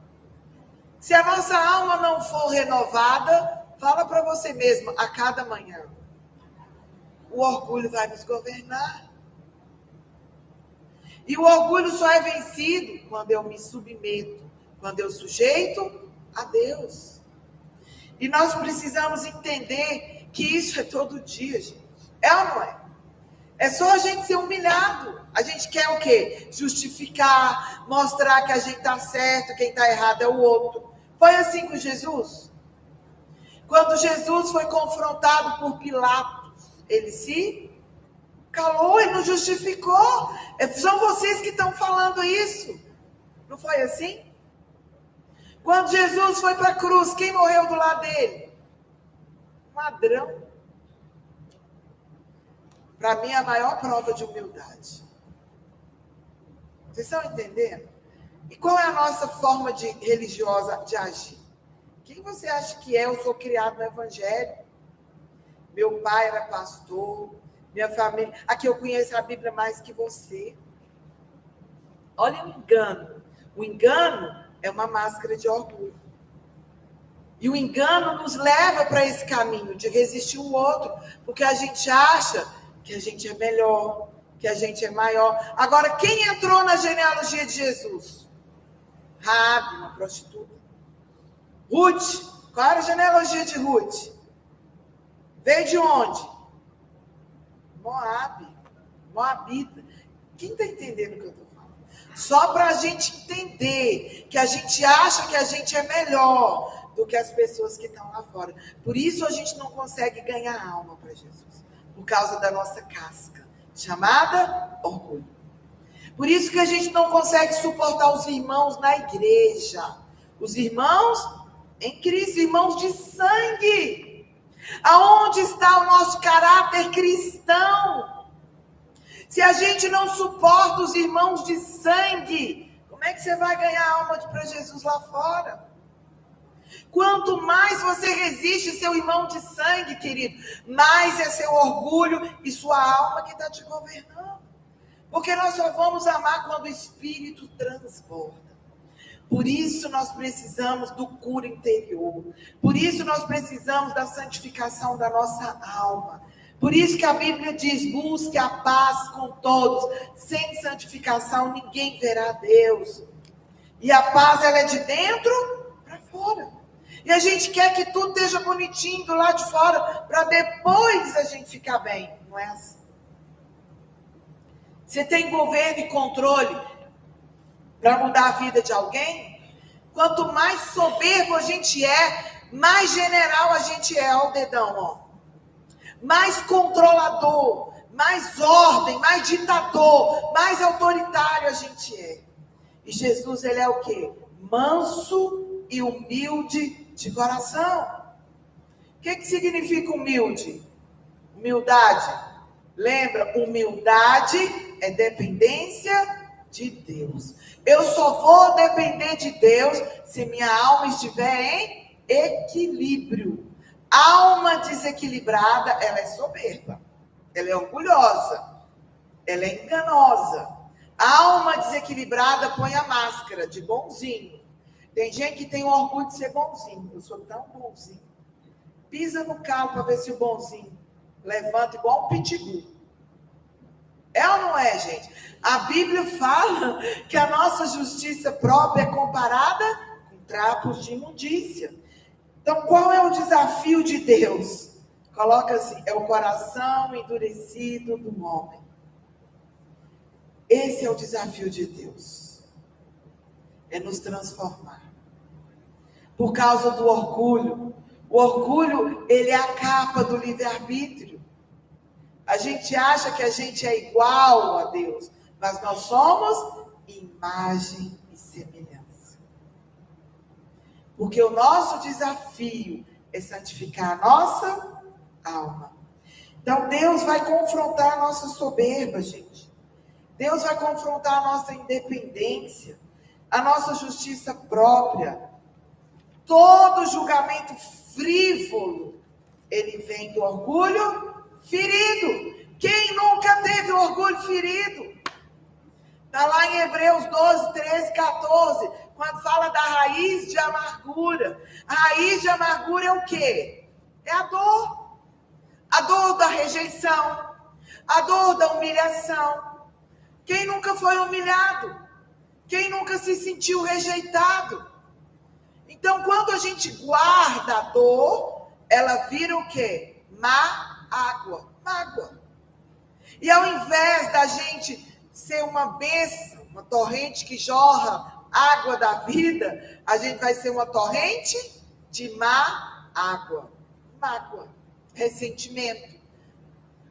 Se a nossa alma não for renovada, fala para você mesma a cada manhã. O orgulho vai nos governar. E o orgulho só é vencido quando eu me submeto, quando eu sujeito a Deus. E nós precisamos entender que isso é todo dia, gente. É ou não é? É só a gente ser humilhado. A gente quer o quê? Justificar, mostrar que a gente está certo, quem está errado é o outro. Foi assim com Jesus? Quando Jesus foi confrontado por Pilatos, ele se calou e não justificou. São vocês que estão falando isso. Não foi assim? Quando Jesus foi para a cruz, quem morreu do lado dele? Um ladrão. Para mim, a maior prova de humildade. Vocês estão entendendo? E qual é a nossa forma religiosa de agir? Quem você acha que é? Eu sou criado no Evangelho. Meu pai era pastor. Minha família... Aqui eu conheço a Bíblia mais que você. Olha o engano. O engano é uma máscara de orgulho. E o engano nos leva para esse caminho de resistir o outro. Porque a gente acha que a gente é melhor, que a gente é maior. Agora, quem entrou na genealogia de Jesus? Raabe, uma prostituta. Ruth, qual era a genealogia de Ruth? Veio de onde? Moabita. Quem está entendendo o que eu estou falando? Só para a gente entender que a gente acha que a gente é melhor do que as pessoas que estão lá fora. Por isso a gente não consegue ganhar alma para Jesus. Por causa da nossa casca, chamada orgulho. Por isso que a gente não consegue suportar os irmãos na igreja. Os irmãos em Cristo, irmãos de sangue. Aonde está o nosso caráter cristão? Se a gente não suporta os irmãos de sangue, como é que você vai ganhar alma para Jesus lá fora? Quanto mais você resiste seu irmão de sangue, querido, mais é seu orgulho e sua alma que está te governando. Porque nós só vamos amar quando o Espírito transborda. Por isso nós precisamos do cura interior. Por isso nós precisamos da santificação da nossa alma. Por isso que a Bíblia diz, busque a paz com todos. Sem santificação ninguém verá Deus. E a paz, ela é de dentro para fora. E a gente quer que tudo esteja bonitinho do lado de fora, para depois a gente ficar bem. Não é assim. Você tem governo e controle para mudar a vida de alguém? Quanto mais soberbo a gente é, mais general a gente é. Olha o dedão, ó. Mais controlador, mais ordem, mais ditador, mais autoritário a gente é. E Jesus, ele é o quê? Manso e humilde de coração. O que significa humilde? Humildade. Lembra, humildade é dependência de Deus. Eu só vou depender de Deus se minha alma estiver em equilíbrio. Alma desequilibrada, ela é soberba, ela é orgulhosa, ela é enganosa. A alma desequilibrada põe a máscara de bonzinho. Tem gente que tem o orgulho de ser bonzinho. Eu sou tão bonzinho. Pisa no calo para ver se o bonzinho levanta igual um pitbull. É ou não é, gente? A Bíblia fala que a nossa justiça própria é comparada com trapos de imundícia. Então, qual é o desafio de Deus? Coloca assim, é o coração endurecido do homem. Esse é o desafio de Deus. É nos transformar. Por causa do orgulho. O orgulho, ele é a capa do livre-arbítrio. A gente acha que a gente é igual a Deus, mas nós somos imagem e semelhança. Porque o nosso desafio é santificar a nossa alma. Então, Deus vai confrontar a nossa soberba, gente. Deus vai confrontar a nossa independência, a nossa justiça própria. Todo julgamento frívolo, ele vem do orgulho ferido. Quem nunca teve orgulho ferido? Está lá em Hebreus 12, 13, 14, quando fala da raiz de amargura. A raiz de amargura é o quê? É a dor. A dor da rejeição, a dor da humilhação. Quem nunca foi humilhado? Quem nunca se sentiu rejeitado? Então, quando a gente guarda a dor, ela vira o quê? Mágoa. E ao invés da gente ser uma bênção, uma torrente que jorra água da vida, a gente vai ser uma torrente de má água. Mágoa, ressentimento.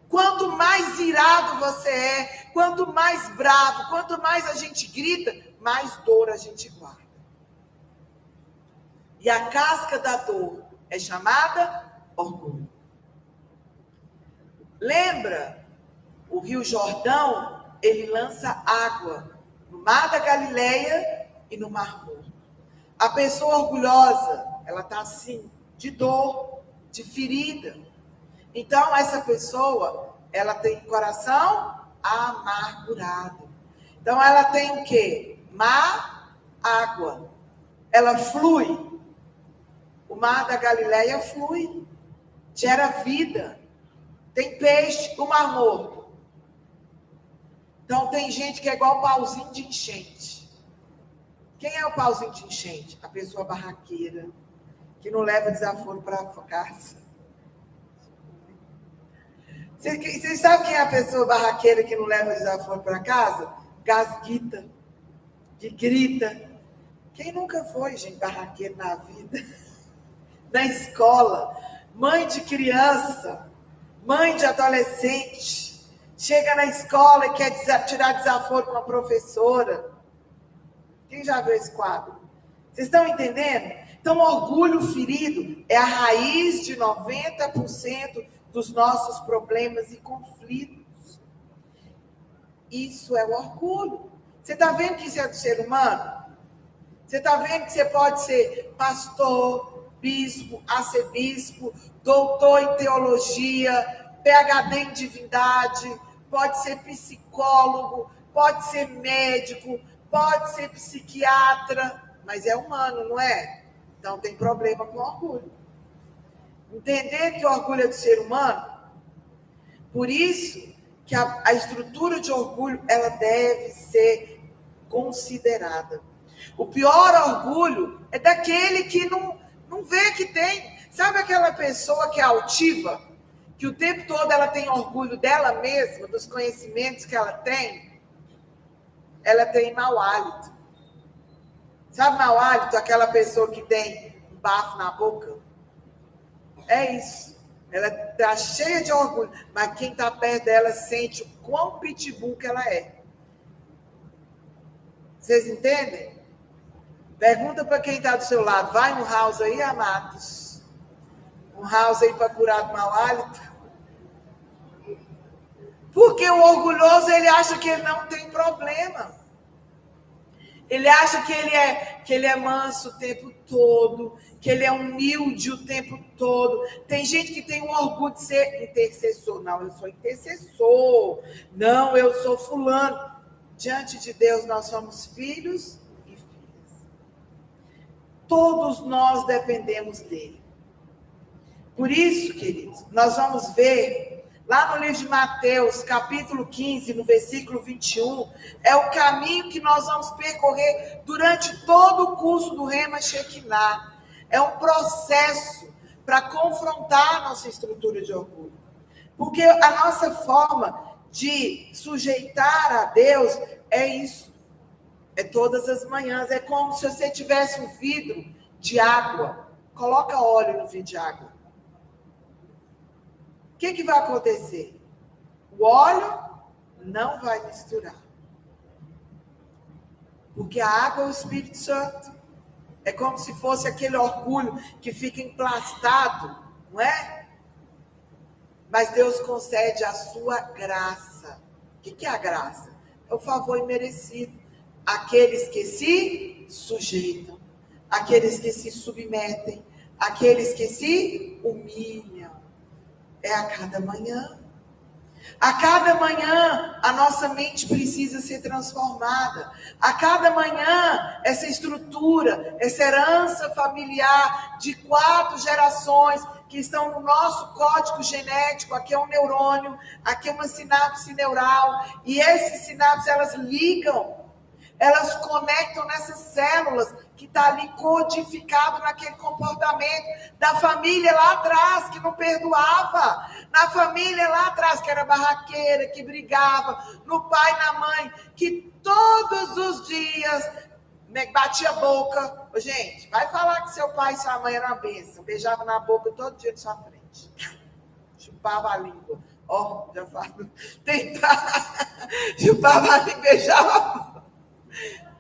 Quanto mais irado você é, quanto mais bravo, quanto mais a gente grita, mais dor a gente guarda. E a casca da dor é chamada orgulho. Lembra? O Rio Jordão, ele lança água no Mar da Galileia e no Mar Morto. A pessoa orgulhosa, ela está assim, de dor, de ferida. Então, essa pessoa, ela tem coração amargurado. Então, ela tem o quê? Má água. Ela flui. O Mar da Galileia flui. Gera vida. Tem peixe, o Mar Morto. Então, tem gente que é igual pauzinho de enchente. Quem é o pauzinho de enchente? A pessoa barraqueira, que não leva desaforo para casa. Vocês sabem quem é a pessoa barraqueira que não leva desaforo para casa? Gasguita, que grita. Quem nunca foi, gente, barraqueiro na vida? Na escola, mãe de criança, mãe de adolescente, chega na escola e quer tirar desaforo com a professora. Quem já viu esse quadro? Vocês estão entendendo? Então, orgulho ferido é a raiz de 90% dos nossos problemas e conflitos. Isso é o orgulho. Você está vendo que isso é do ser humano? Você está vendo que você pode ser pastor, bispo, arcebispo, doutor em teologia, PhD em divindade, pode ser psicólogo, pode ser médico, pode ser psiquiatra, mas é humano, não é? Então tem problema com orgulho. Entender que o orgulho é do ser humano? Por isso que a estrutura de orgulho, ela deve ser considerada. O pior orgulho é daquele que não vê que tem. Sabe aquela pessoa que é altiva? Que o tempo todo ela tem orgulho dela mesma, dos conhecimentos que ela tem? Ela tem mau hálito. Sabe mau hálito? Aquela pessoa que tem um bafo na boca? É isso. Ela está cheia de orgulho, mas quem está perto dela sente o quão pitbull que ela é. Vocês entendem? Pergunta para quem está do seu lado. Vai no house aí, amados? Um house aí para curar do mau hálito? Porque o orgulhoso, ele acha que ele não tem problema. Ele acha que ele é manso o tempo todo, que ele é humilde o tempo todo. Tem gente que tem um orgulho de ser intercessor. Não, eu sou intercessor. Não, eu sou fulano. Diante de Deus, nós somos filhos e filhas. Todos nós dependemos dele. Por isso, queridos, nós vamos ver lá no livro de Mateus, capítulo 15, no versículo 21, é o caminho que nós vamos percorrer durante todo o curso do Rema Shekinah. É um processo para confrontar a nossa estrutura de orgulho. Porque a nossa forma de sujeitar a Deus é isso. É todas as manhãs. É como se você tivesse um vidro de água. Coloca óleo no vidro de água. O que vai acontecer? O óleo não vai misturar. Porque a água é o Espírito Santo. É como se fosse aquele orgulho que fica emplastado, não é? Mas Deus concede a sua graça. O que é a graça? É o favor imerecido. Aqueles que se sujeitam, aqueles que se submetem, aqueles que se humilham. É a cada manhã. A cada manhã, a nossa mente precisa ser transformada. A cada manhã, essa estrutura, essa herança familiar de 4 gerações que estão no nosso código genético, aqui é um neurônio, aqui é uma sinapse neural, e essas sinapses, elas ligam, elas conectam nessas células que está ali codificado naquele comportamento da família lá atrás, que não perdoava, na família lá atrás, que era barraqueira, que brigava, no pai, na mãe, que todos os dias batia a boca. Gente, vai falar que seu pai e sua mãe eram uma bênção, beijava na boca todo dia de sua frente, chupava a língua, já falo, chupava a língua, beijava a boca.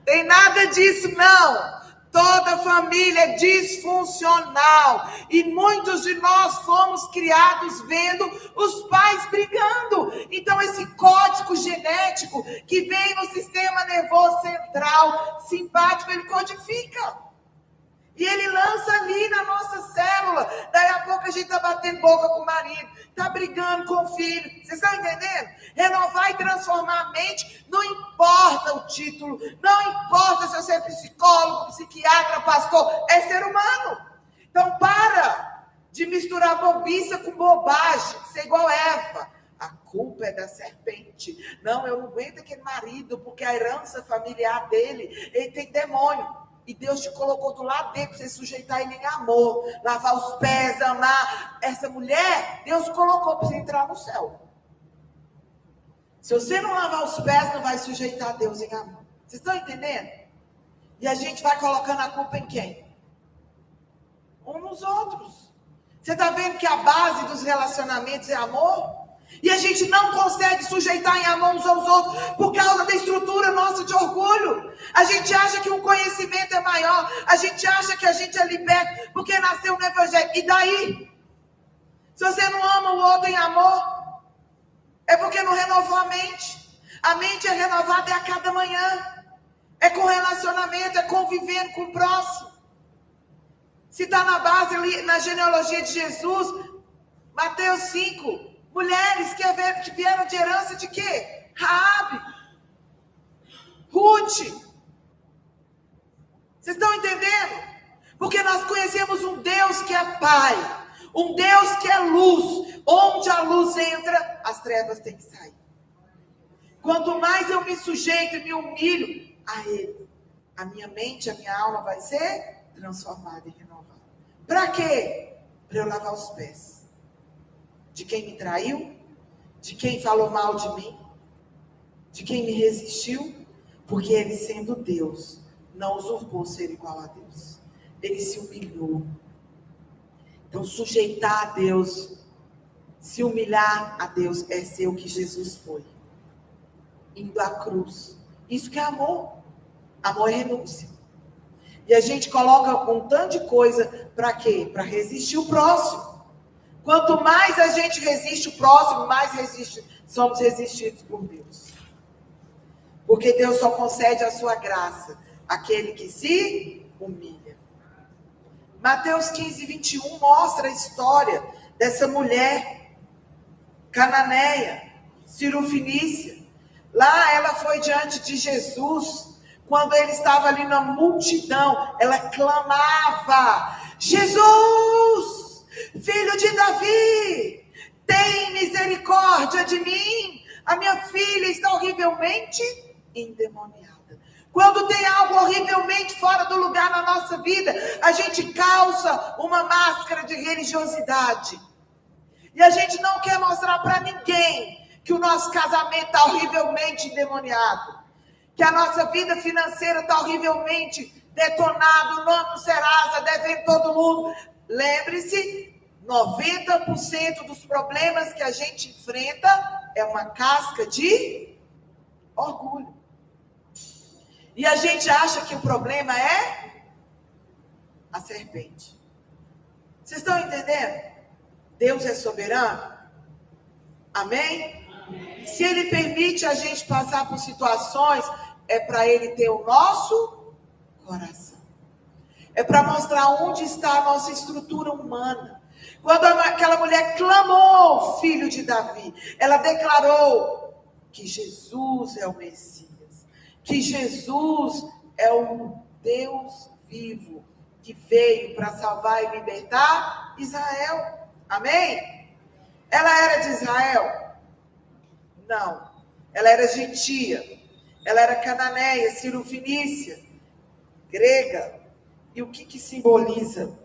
Tem nada disso, não. Toda família é disfuncional. E muitos de nós fomos criados vendo os pais brigando. Então, esse código genético que vem no sistema nervoso central, simpático, ele codifica. E ele lança ali na nossa célula. Daí a pouco a gente está batendo boca com o marido, está brigando com o filho. Vocês estão entendendo? Renovar e transformar a mente, não importa o título, não importa se você é psicólogo, psiquiatra, pastor, é ser humano. Então para de misturar bobiça com bobagem, ser igual Eva. A culpa é da serpente. Não, eu não aguento aquele marido, porque a herança familiar dele, ele tem demônio. E Deus te colocou do lado dele para você sujeitar ele em amor, lavar os pés, amar. Essa mulher, Deus colocou para você entrar no céu. Se você não lavar os pés, não vai sujeitar a Deus em amor. Vocês estão entendendo? E a gente vai colocando a culpa em quem? Um nos outros. Você está vendo que a base dos relacionamentos é amor? E a gente não consegue sujeitar em amor uns aos outros por causa da estrutura nossa de orgulho. A gente acha que o conhecimento é maior. A gente acha que a gente é liberto porque nasceu no evangelho. E daí? Se você não ama o outro em amor, é porque não renovou a mente. A mente é renovada a cada manhã. É com relacionamento, é convivendo com o próximo. Se está na base, na genealogia de Jesus, Mateus 5, mulheres que vieram de herança de quê? Raabe, Ruth. Vocês estão entendendo? Porque nós conhecemos um Deus que é Pai, um Deus que é luz. Onde a luz entra, as trevas têm que sair. Quanto mais eu me sujeito e me humilho a Ele, a minha mente, a minha alma vai ser transformada e renovada. Para quê? Para eu lavar os pés de quem me traiu, de quem falou mal de mim, de quem me resistiu, porque Ele, sendo Deus, não usurpou ser igual a Deus. Ele se humilhou. Então, sujeitar a Deus, se humilhar a Deus, é ser o que Jesus foi. Indo à cruz. Isso que é amor. Amor é renúncia. E a gente coloca um tanto de coisa para quê? Para resistir o próximo. Quanto mais a gente resiste o próximo, mais somos resistidos por Deus. Porque Deus só concede a sua graça àquele que se humilha. Mateus 15, 21 mostra a história dessa mulher cananeia, Cirofenícia. Lá ela foi diante de Jesus, quando ele estava ali na multidão, ela clamava: Jesus, filho de Davi, tem misericórdia de mim, a minha filha está horrivelmente endemoniada. Quando tem algo horrivelmente fora do lugar na nossa vida, a gente calça uma máscara de religiosidade. E a gente não quer mostrar para ninguém que o nosso casamento está horrivelmente endemoniado, que a nossa vida financeira está horrivelmente detonada, o nome do Serasa devendo todo mundo. Lembre-se, 90% dos problemas que a gente enfrenta é uma casca de orgulho. E a gente acha que o problema é a serpente. Vocês estão entendendo? Deus é soberano? Amém? Amém. Se Ele permite a gente passar por situações, é para Ele ter o nosso coração. É para mostrar onde está a nossa estrutura humana. Quando aquela mulher clamou, filho de Davi, ela declarou que Jesus é o Messias. Que Jesus é o Deus vivo que veio para salvar e libertar Israel. Amém? Ela era de Israel? Não. Ela era gentia. Ela era cananeia, cirofenícia, grega. E o que simboliza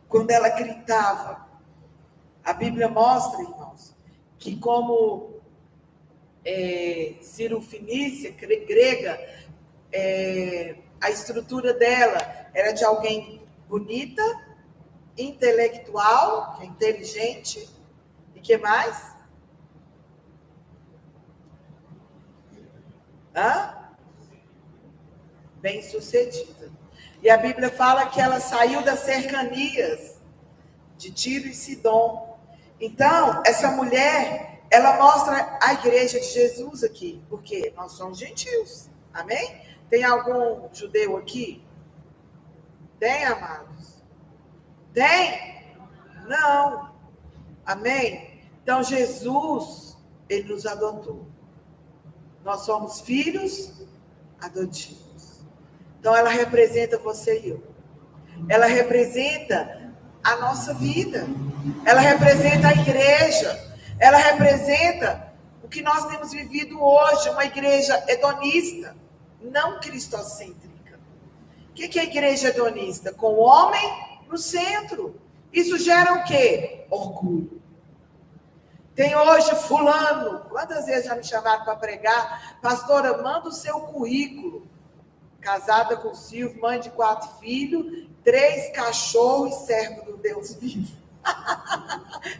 quando ela gritava? A Bíblia mostra, irmãos, que como cirofenícia, grega, a estrutura dela era de alguém bonita, intelectual, que é inteligente, e que mais? Bem-sucedida. E a Bíblia fala que ela saiu das cercanias de Tiro e Sidom. Então, essa mulher, ela mostra a igreja de Jesus aqui, porque nós somos gentios. Amém? Tem algum judeu aqui? Tem, amados? Tem? Não. Amém? Então, Jesus, Ele nos adotou. Nós somos filhos adotivos. Então, ela representa você e eu. Ela representa a nossa vida. Ela representa a igreja. Ela representa o que nós temos vivido hoje, uma igreja hedonista, não cristocêntrica. O que é a igreja hedonista? Com o homem no centro. Isso gera o quê? Orgulho. Tem hoje fulano. Quantas vezes já me chamaram para pregar? Pastora, manda o seu currículo. Casada com o Silvio, mãe de 4 filhos, 3 cachorros e servo do Deus vivo.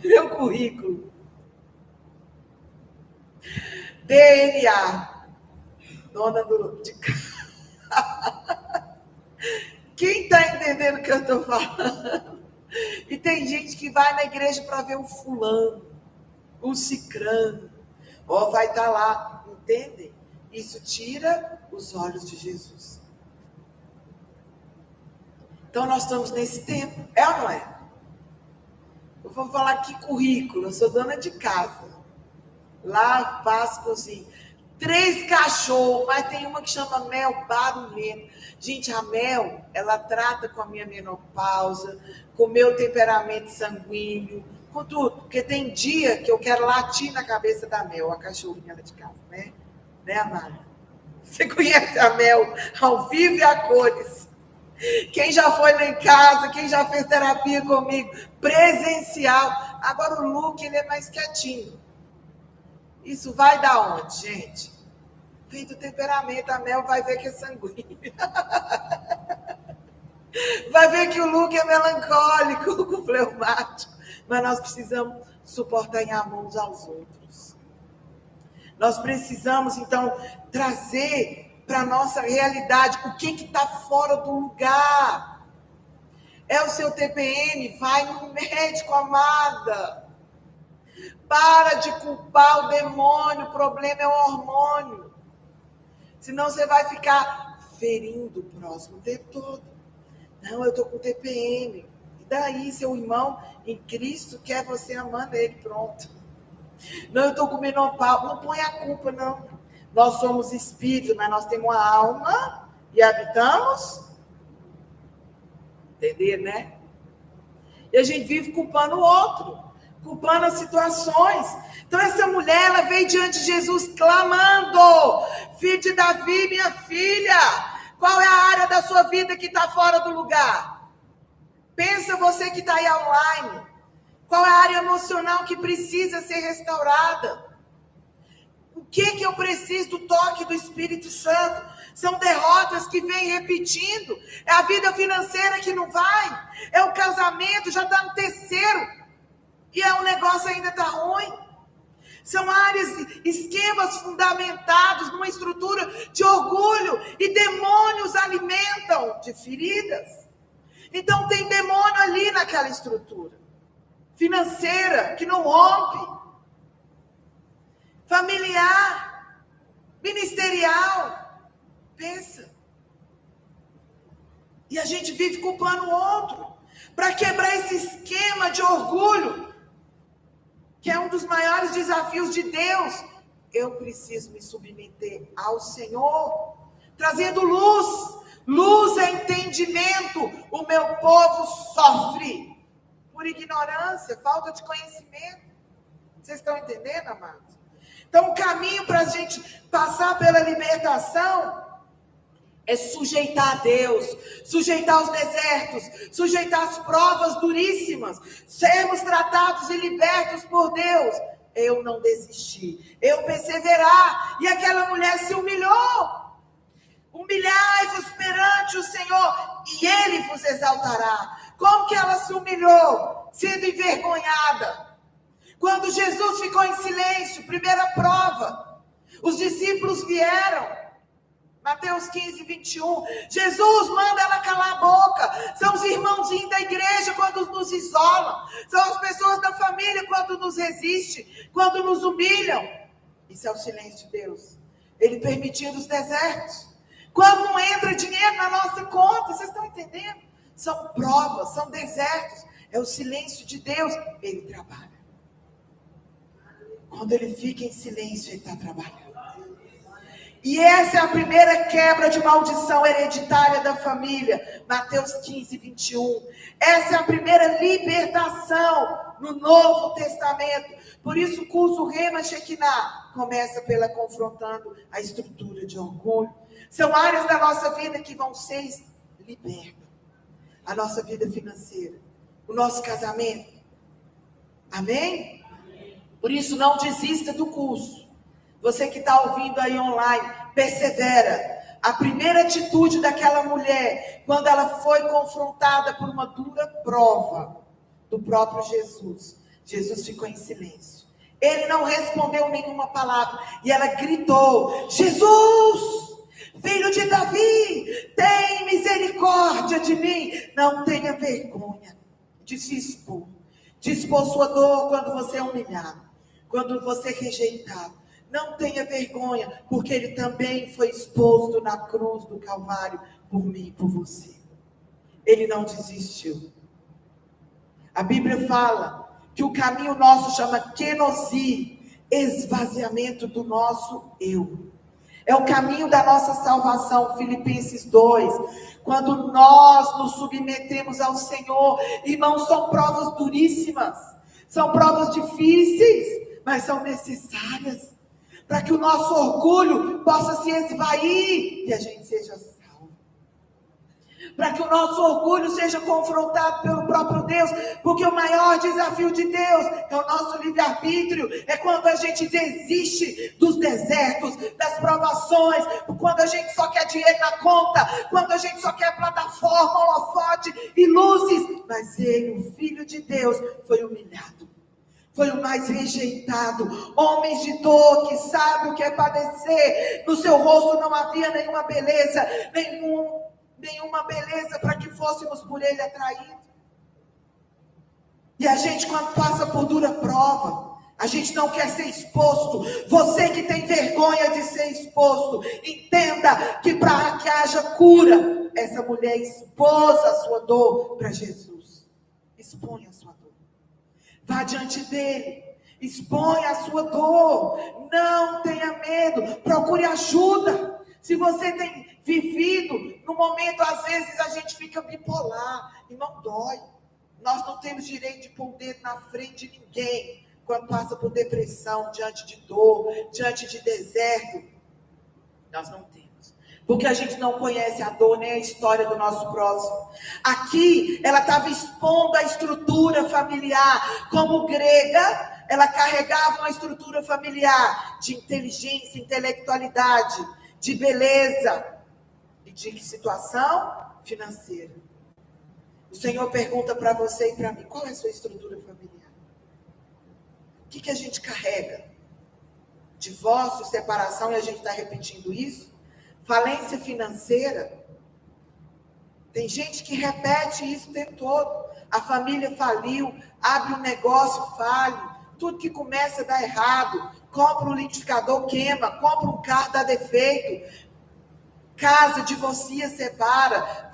Meu currículo. DNA. Dona de casa. Quem está entendendo o que eu estou falando? E tem gente que vai na igreja para ver o fulano, o cicrano. Vai estar lá, entendem? Isso tira os olhos de Jesus. Então nós estamos nesse tempo, é ou não é? Eu vou falar aqui currículo, eu sou dona de casa. Lavo, passo, cozinho. 3 cachorros, mas tem uma que chama Mel barulhento. Gente, a Mel, ela trata com a minha menopausa, com o meu temperamento sanguíneo, com tudo. Porque tem dia que eu quero latir na cabeça da Mel, a cachorrinha lá de casa, né? Né, Amara? Você conhece a Mel ao vivo e a cores. Quem já foi lá em casa, quem já fez terapia comigo, presencial. Agora o Luke, ele é mais quietinho. Isso vai da onde, gente? Vem do temperamento. A Mel vai ver que é sanguíneo. Vai ver que o Luke é melancólico, fleumático. Mas nós precisamos suportar em amor uns aos outros. Nós precisamos, então, trazer para a nossa realidade o que está fora do lugar. É o seu TPM, vai no médico, amada. Para de culpar o demônio, o problema é o hormônio. Senão você vai ficar ferindo o próximo o tempo todo. Não, eu estou com TPM. E daí, seu irmão em Cristo quer você amando ele, pronto. Não, eu estou com menopausa. Não põe a culpa, não. Nós somos espíritos, mas nós temos uma alma e habitamos. Entender, né? E a gente vive culpando o outro, culpando as situações. Então essa mulher, ela veio diante de Jesus clamando: filho de Davi, minha filha, qual é a área da sua vida que está fora do lugar? Pensa você que está aí online. Qual é a área emocional que precisa ser restaurada? O que eu preciso do toque do Espírito Santo? São derrotas que vêm repetindo. É a vida financeira que não vai. É o casamento, já está no 3º. E o negócio ainda está ruim. São áreas, esquemas fundamentados numa estrutura de orgulho. E demônios alimentam de feridas. Então tem demônio ali naquela estrutura financeira que não rompe. Familiar, ministerial, pensa. E a gente vive culpando o outro para quebrar esse esquema de orgulho, que é um dos maiores desafios de Deus. Eu preciso me submeter ao Senhor, trazendo luz. Luz é entendimento. O meu povo sofre por ignorância, falta de conhecimento. Vocês estão entendendo, amados? Então, o caminho para a gente passar pela libertação é sujeitar a Deus, sujeitar os desertos, sujeitar as provas duríssimas, sermos tratados e libertos por Deus. Eu não desisti, eu perseverar. E aquela mulher se humilhou. Humilhai-vos perante o Senhor e Ele vos exaltará. Como que ela se humilhou? Sendo envergonhada. Quando Jesus ficou em silêncio, primeira prova, os discípulos vieram, Mateus 15, 21, Jesus manda ela calar a boca, são os irmãozinhos da igreja quando nos isolam, são as pessoas da família quando nos resistem, quando nos humilham. Isso é o silêncio de Deus, Ele permitindo os desertos, quando não entra dinheiro na nossa conta, vocês estão entendendo? São provas, são desertos, é o silêncio de Deus, Ele trabalha. Quando ele fica em silêncio, ele está trabalhando. E essa é a primeira quebra de maldição hereditária da família. Mateus 15, 21. Essa é a primeira libertação no Novo Testamento. Por isso o curso Rema Shekinah começa pela confrontando a estrutura de orgulho. São áreas da nossa vida que vão ser libertas. A nossa vida financeira. O nosso casamento. Amém? Por isso, não desista do curso. Você que está ouvindo aí online, persevera. A primeira atitude daquela mulher, quando ela foi confrontada por uma dura prova do próprio Jesus, Jesus ficou em silêncio. Ele não respondeu nenhuma palavra. E ela gritou: Jesus, filho de Davi, tem misericórdia de mim. Não tenha vergonha de se expor. De expor sua dor quando você é humilhado. Quando você é rejeitado, não tenha vergonha, porque ele também foi exposto na cruz do Calvário por mim e por você. Ele não desistiu. A Bíblia fala que o caminho nosso chama kenosi, esvaziamento do nosso eu. É o caminho da nossa salvação, Filipenses 2. Quando nós nos submetemos ao Senhor, irmãos, são provas duríssimas, são provas difíceis, mas são necessárias, para que o nosso orgulho possa se esvair e a gente seja salvo. Para que o nosso orgulho seja confrontado pelo próprio Deus, porque o maior desafio de Deus é o nosso livre-arbítrio, é quando a gente desiste dos desertos, das provações, quando a gente só quer dinheiro na conta, quando a gente só quer plataforma, holofote e luzes, mas ele, o Filho de Deus, foi humilhado. Foi o mais rejeitado, homens de dor, que sabe o que é padecer, no seu rosto não havia nenhuma beleza, nenhuma beleza para que fôssemos por ele atraídos. E a gente, quando passa por dura prova, a gente não quer ser exposto. Você que tem vergonha de ser exposto, entenda que para que haja cura, essa mulher expôs a sua dor para Jesus. Expõe a sua dor. Vá diante dele. Expõe a sua dor. Não tenha medo. Procure ajuda. Se você tem vivido, no momento, às vezes, a gente fica bipolar e não dói. Nós não temos direito de pôr o dedo na frente de ninguém quando passa por depressão, diante de dor, diante de deserto. Nós não temos. Porque a gente não conhece a dor nem a história do nosso próximo. Aqui, ela estava expondo a estrutura familiar. Como grega, ela carregava uma estrutura familiar de inteligência, intelectualidade, de beleza e de situação financeira. O Senhor pergunta para você e para mim, qual é a sua estrutura familiar? O que a gente carrega? Divórcio, separação, e a gente está repetindo isso? Falência financeira? Tem gente que repete isso o tempo todo. A família faliu, abre um negócio, fale. Tudo que começa a dar errado. Compra um liquidificador, queima. Compra um carro, dá defeito. Casa, divorcia, separa.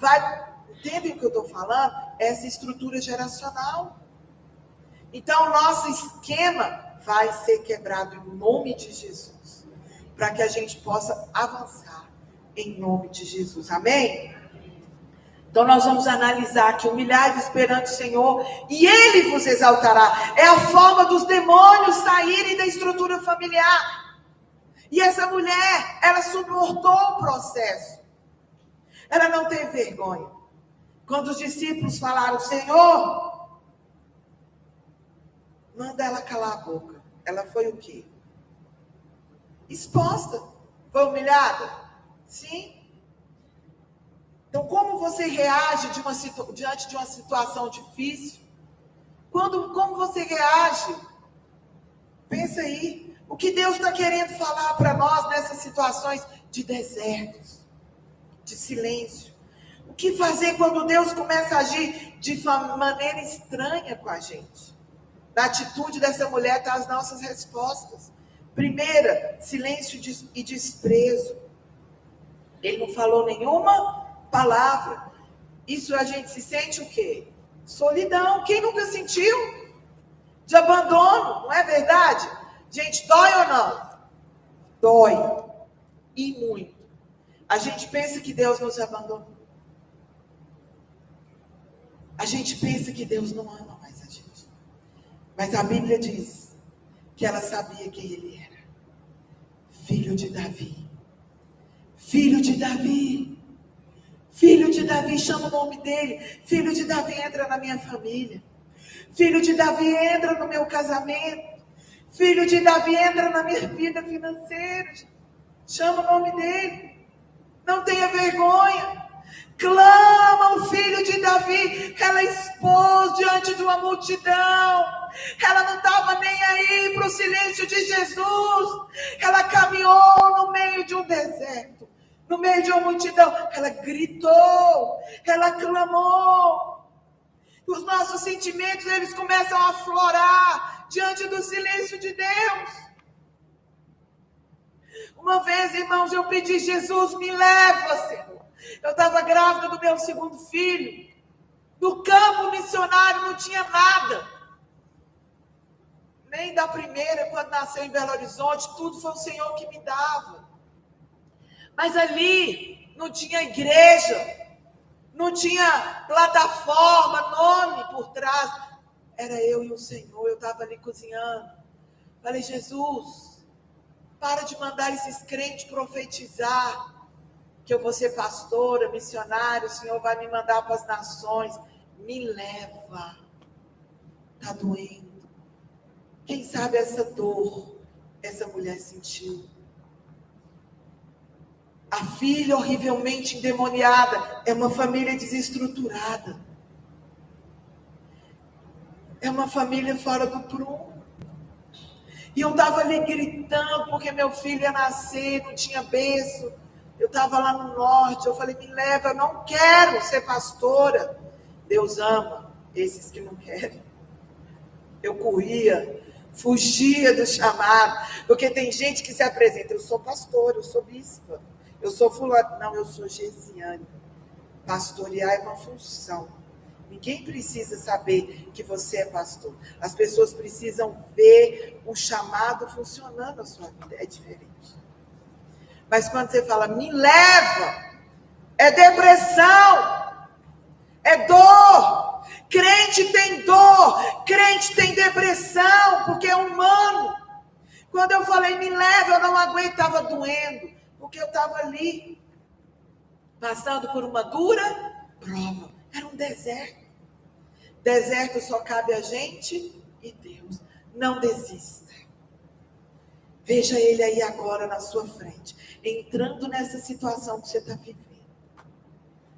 Entendem o que eu estou falando? Essa estrutura geracional. Então, o nosso esquema vai ser quebrado em nome de Jesus. Para que a gente possa avançar em nome de Jesus. Amém? Então, nós vamos analisar que humilhai-vos perante o Senhor e Ele vos exaltará. É a forma dos demônios saírem da estrutura familiar. E essa mulher, ela suportou o processo. Ela não teve vergonha. Quando os discípulos falaram, Senhor, manda ela calar a boca. Ela foi o quê? Exposta. Foi humilhada? Sim. Então, como você reage diante de uma situação difícil? Como você reage? Pensa aí. O que Deus está querendo falar para nós nessas situações de desertos, de silêncio? O que fazer quando Deus começa a agir de maneira estranha com a gente? Na atitude dessa mulher está as nossas respostas. Primeira, silêncio e desprezo. Ele não falou nenhuma palavra. Isso a gente se sente o quê? Solidão. Quem nunca sentiu? De abandono, não é verdade? Gente, dói ou não? Dói. E muito. A gente pensa que Deus nos abandonou. A gente pensa que Deus não ama mais a gente. Mas a Bíblia diz que ela sabia quem ele era. Filho de Davi. Filho de Davi. Filho de Davi, chama o nome dele. Filho de Davi, entra na minha família. Filho de Davi, entra no meu casamento. Filho de Davi, entra na minha vida financeira. Chama o nome dele. Não tenha vergonha. Clama o filho de Davi. Ela expôs diante de uma multidão. Ela não estava nem aí para o silêncio de Jesus. Ela caminhou no meio de um deserto. No meio de uma multidão. Ela gritou. Ela clamou. Os nossos sentimentos, eles começam a aflorar diante do silêncio de Deus. Uma vez, irmãos, eu pedi, Jesus, me leva, Senhor. Eu estava grávida do meu segundo filho. No campo missionário não tinha nada. Nem da primeira, quando nasceu em Belo Horizonte, tudo foi o Senhor que me dava. Mas ali não tinha igreja, não tinha plataforma, nome por trás. Era eu e o Senhor, eu estava ali cozinhando. Falei, Jesus, para de mandar esses crentes profetizar que eu vou ser pastora, missionária, o Senhor vai me mandar para as nações. Me leva. Está doendo. Quem sabe essa dor, essa mulher sentiu. A filha horrivelmente endemoniada é uma família desestruturada. É uma família fora do prumo. E eu estava ali gritando, porque meu filho ia nascer, não tinha berço. Eu estava lá no norte, eu falei, me leva, eu não quero ser pastora. Deus ama esses que não querem. Eu corria, fugia do chamado, porque tem gente que se apresenta, eu sou pastora, eu sou bispa, eu sou fulano. Não, eu sou Gesiane. Pastorear é uma função. Ninguém precisa saber que você é pastor. As pessoas precisam ver o chamado funcionando na sua vida. É diferente. Mas quando você fala, me leva, é depressão, é dor. Crente tem dor, crente tem depressão, porque é humano. Quando eu falei, me leva, eu não aguentava doendo, porque eu estava ali, passando por uma dura prova. Era um deserto. Deserto só cabe a gente e Deus. Não desista. Veja ele aí agora na sua frente, entrando nessa situação que você está vivendo.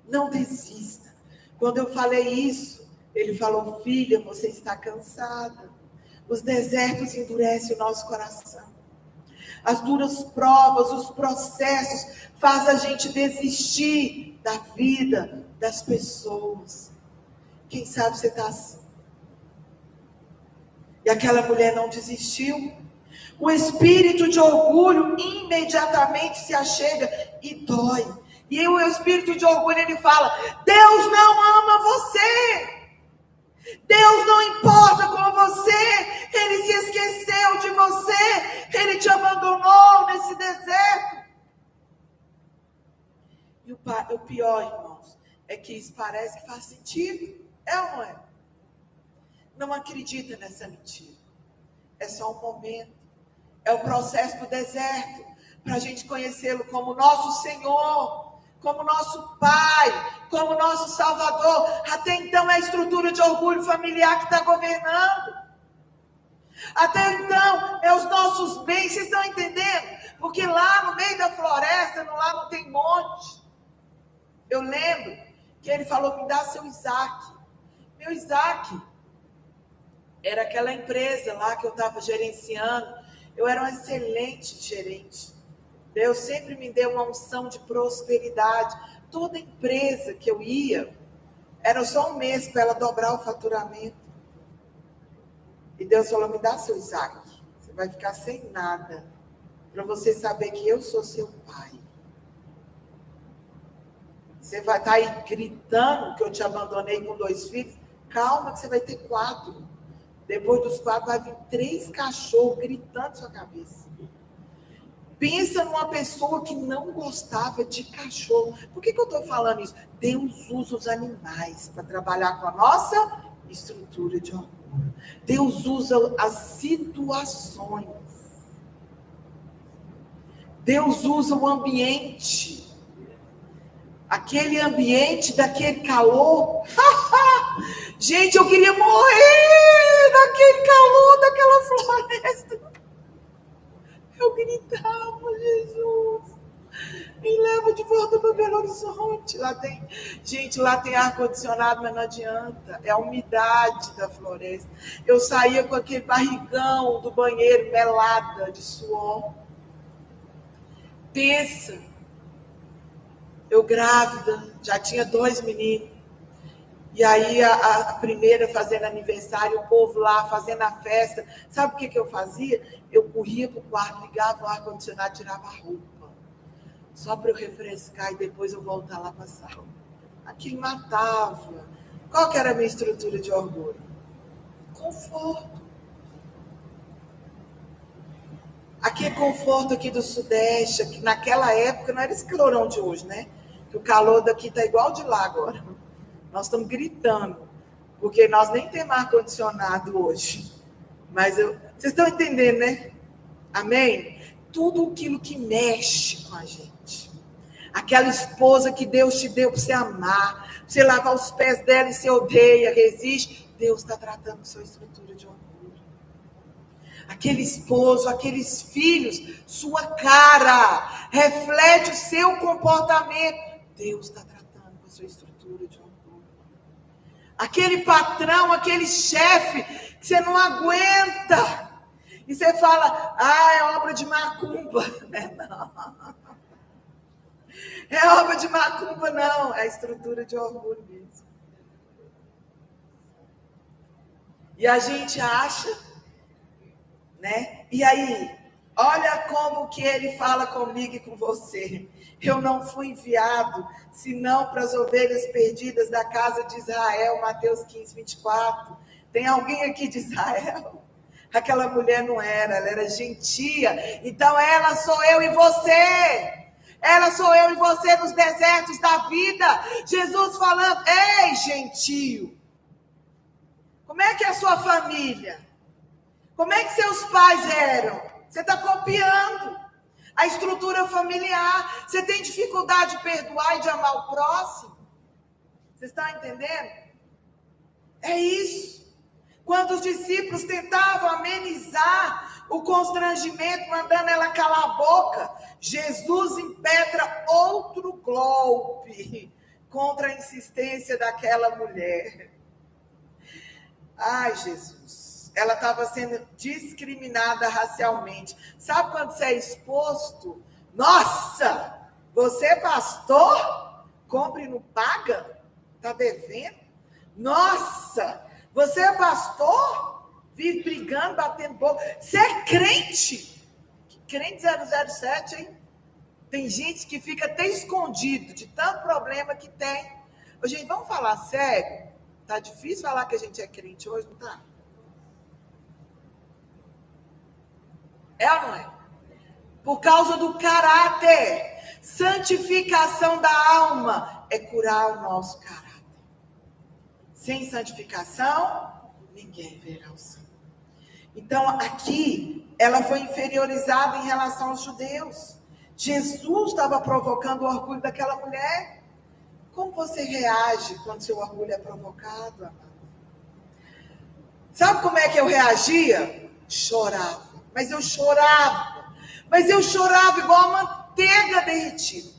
Não desista. Quando eu falei isso, ele falou, filha, você está cansada. Os desertos endurecem o nosso coração. As duras provas, os processos, faz a gente desistir da vida, das pessoas. Quem sabe você está assim. E aquela mulher não desistiu. O espírito de orgulho imediatamente se achega e dói. E o espírito de orgulho, ele fala, Deus não ama você. Deus não importa com você. Ele se esqueceu de você. Ele te abandonou nesse deserto. E o pior, irmãos, é que isso parece que faz sentido. É ou não é? Não acredita nessa mentira. É só um momento. É o processo do deserto. Para a gente conhecê-lo como nosso Senhor, como nosso Pai, como nosso Salvador. Até então é a estrutura de orgulho familiar que está governando. Até então é os nossos bens. Vocês estão entendendo? Porque lá no meio da floresta, lá não tem monte. Eu lembro que ele falou, me dá seu Isaac. Meu Isaac era aquela empresa lá que eu estava gerenciando. Eu era um excelente gerente. Deus sempre me deu uma unção de prosperidade. Toda empresa que eu ia, era só um mês para ela dobrar o faturamento. E Deus falou, me dá seu Isaac. Você vai ficar sem nada. Para você saber que eu sou seu pai. Você vai estar aí gritando que eu te abandonei com 2 filhos. Calma que você vai ter 4. Depois dos 4 vai vir 3 cachorros gritando na sua cabeça. Pensa numa pessoa que não gostava de cachorro. Por que eu estou falando isso? Deus usa os animais para trabalhar com a nossa estrutura de orgulho. Deus usa as situações. Deus usa o ambiente. Aquele ambiente, daquele calor. Gente, eu queria morrer daquele calor, daquela floresta. Eu gritava, Jesus, me leva de volta para Belo Horizonte. Lá tem ar-condicionado, mas não adianta. É a umidade da floresta. Eu saía com aquele barrigão do banheiro, melada de suor. Pensa, eu grávida, já tinha 2 meninos. E aí a primeira fazendo aniversário, o povo lá fazendo a festa. Sabe o que eu fazia? Eu corria para o quarto, ligava o ar-condicionado, tirava a roupa. Só para eu refrescar e depois eu voltar lá para a sala. Aquilo matava Qual que era a minha estrutura de orgulho? Conforto. Aqui conforto aqui do Sudeste, que naquela época não era esse calorão de hoje, né? Que o calor daqui tá igual de lá agora. Nós estamos gritando, porque nós nem temos ar-condicionado hoje. Mas vocês estão entendendo, né? Amém? Tudo aquilo que mexe com a gente. Aquela esposa que Deus te deu para você amar, para você lavar os pés dela e você odeia, resiste. Deus está tratando sua estrutura de orgulho. Aquele esposo, aqueles filhos, sua cara, reflete o seu comportamento. Deus está tratando com a sua estrutura de orgulho. Aquele patrão, aquele chefe que você não aguenta. E você fala, é obra de macumba. Não. É obra de macumba, não. É a estrutura de orgulho mesmo. E a gente acha, né? E aí, olha como que ele fala comigo e com você. Eu não fui enviado, senão para as ovelhas perdidas da casa de Israel. Mateus 15, 24. Tem alguém aqui de Israel? Aquela mulher não era, ela era gentia. Então ela sou eu e você. Ela sou eu e você nos desertos da vida. Jesus falando, ei, gentio. Como é que é a sua família? Como é que seus pais eram? Você está copiando a estrutura familiar. Você tem dificuldade de perdoar e de amar o próximo? Você está entendendo? É isso. Quando os discípulos tentavam amenizar o constrangimento, mandando ela calar a boca, Jesus impetra outro golpe contra a insistência daquela mulher. Ai, Jesus. Ela estava sendo discriminada racialmente. Sabe quando você é exposto? Nossa! Você é pastor? Compre e não paga? Está devendo? Nossa! Você é pastor? Vive brigando, batendo boca. Você é crente? Que crente 007, hein? Tem gente que fica até escondido de tanto problema que tem. Ô, gente, vamos falar sério? Tá difícil falar que a gente é crente hoje, não tá? É ou não é? Por causa do caráter. Santificação da alma é curar o nosso caráter. Sem santificação, ninguém verá o Senhor. Então, aqui, ela foi inferiorizada em relação aos judeus. Jesus estava provocando o orgulho daquela mulher. Como você reage quando seu orgulho é provocado, amado? Sabe como é que eu reagia? Chorava. Mas eu chorava. Mas eu chorava igual a manteiga derretida.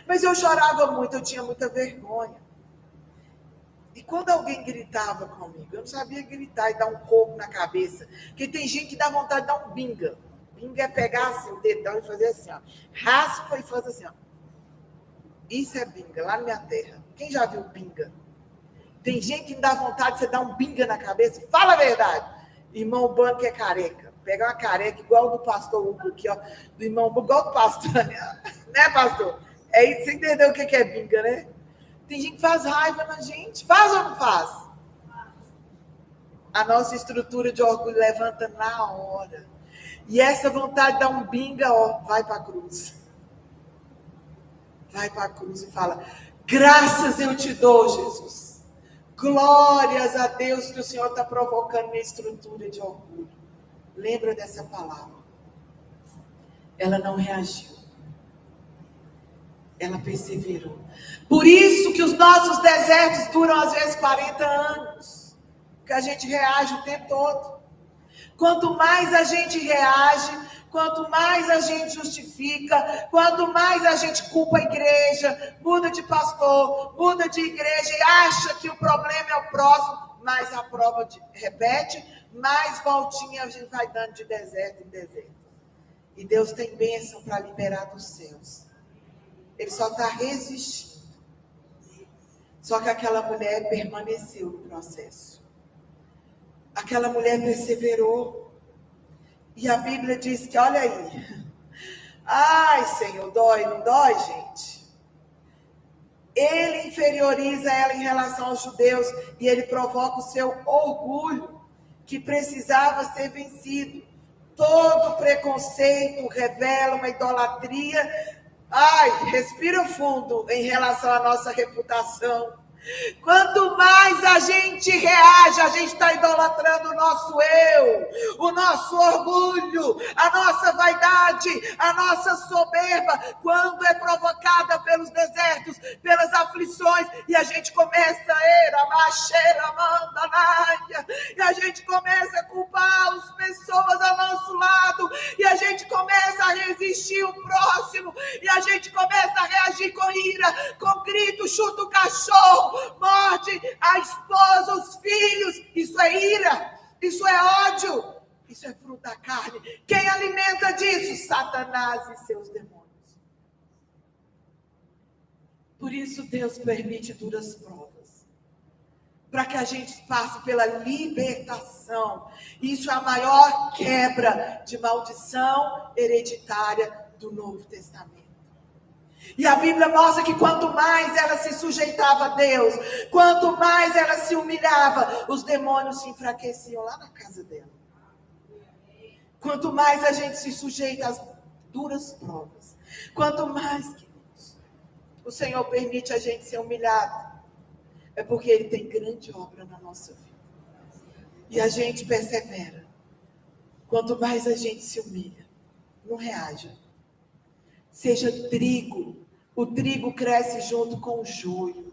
Mas eu chorava muito, eu tinha muita vergonha. E quando alguém gritava comigo, eu não sabia gritar e dar um coco na cabeça. Porque tem gente que dá vontade de dar um binga. Binga é pegar assim, o dedão e fazer assim, ó. Raspa e faz assim, ó. Isso é binga, lá na minha terra. Quem já viu binga? Tem gente que dá vontade de você dar um binga na cabeça. Fala a verdade. Irmão Bano que é careca. Pega uma careca igual do pastor Hugo aqui, ó. Do irmão igual do pastor. Né, pastor? Você entendeu o que é binga, né? Tem gente que faz raiva na gente. Faz ou não faz? A nossa estrutura de orgulho levanta na hora. E essa vontade de dar um binga, ó, vai para a cruz. Vai para a cruz e fala, graças eu te dou, Jesus. Glórias a Deus que o Senhor está provocando minha estrutura de orgulho. Lembra dessa palavra. Ela não reagiu. Ela perseverou. Por isso que os nossos desertos duram às vezes 40 anos. Porque a gente reage o tempo todo. Quanto mais a gente reage, quanto mais a gente justifica, quanto mais a gente culpa a igreja, muda de pastor, muda de igreja e acha que o problema é o próximo, mais a prova repete, mais voltinha a gente vai dando de deserto em deserto. E Deus tem bênção para liberar dos céus. Ele só está resistindo. Só que aquela mulher permaneceu no processo. Aquela mulher perseverou. E a Bíblia diz que, olha aí. Ai, Senhor, dói, não dói, gente? ele inferioriza ela em relação aos judeus e ele provoca o seu orgulho, que precisava ser vencido. Todo preconceito revela uma idolatria. Ai, respira fundo em relação à nossa reputação. Quanto mais a gente reage, a gente está idolatrando o nosso eu, o nosso orgulho, a nossa vaidade, a nossa soberba, quando é provocada pelos desertos, pelas aflições, e a gente começa e a gente começa a culpar as pessoas ao nosso lado, e a gente começa a resistir o próximo, e a gente começa a reagir com ira, com grito, chuta o cachorro, morde a esposa, os filhos. Isso é ira, isso é ódio, isso é fruto da carne. Quem alimenta disso? Satanás e seus demônios. Por isso Deus permite duras provas, para que a gente passe pela libertação. Isso é a maior quebra de maldição hereditária do Novo Testamento. E a Bíblia mostra que quanto mais ela se sujeitava a Deus, quanto mais ela se humilhava, os demônios se enfraqueciam lá na casa dela. Quanto mais a gente se sujeita às duras provas, quanto mais, queridos, o Senhor permite a gente ser humilhado, é porque Ele tem grande obra na nossa vida. E a gente persevera. Quanto mais a gente se humilha, não reaja. Seja trigo. O trigo cresce junto com o joio.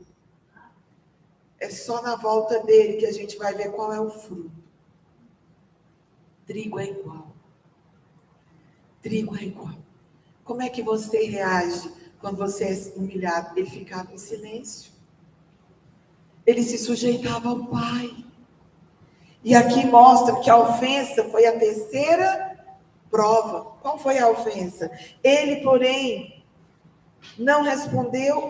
É só na volta dele que a gente vai ver qual é o fruto. Trigo é igual. Trigo é igual. Como é que você reage quando você é humilhado? Ele ficava em silêncio. Ele se sujeitava ao Pai. E aqui mostra que a ofensa foi a terceira prova. Qual foi a ofensa? Ele, porém, não respondeu.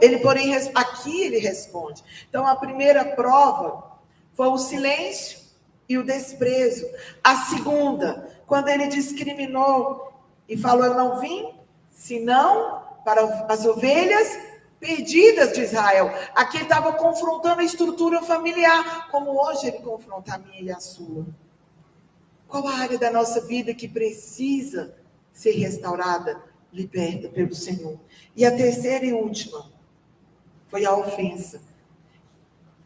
Aqui ele responde. Então, a primeira prova foi o silêncio e o desprezo. A segunda, quando ele discriminou e falou: eu não vim senão para as ovelhas perdidas de Israel. Aqui ele estava confrontando a estrutura familiar, como hoje ele confronta a minha e a sua. Qual a área da nossa vida que precisa ser restaurada, liberta pelo Senhor? E a terceira e última foi a ofensa.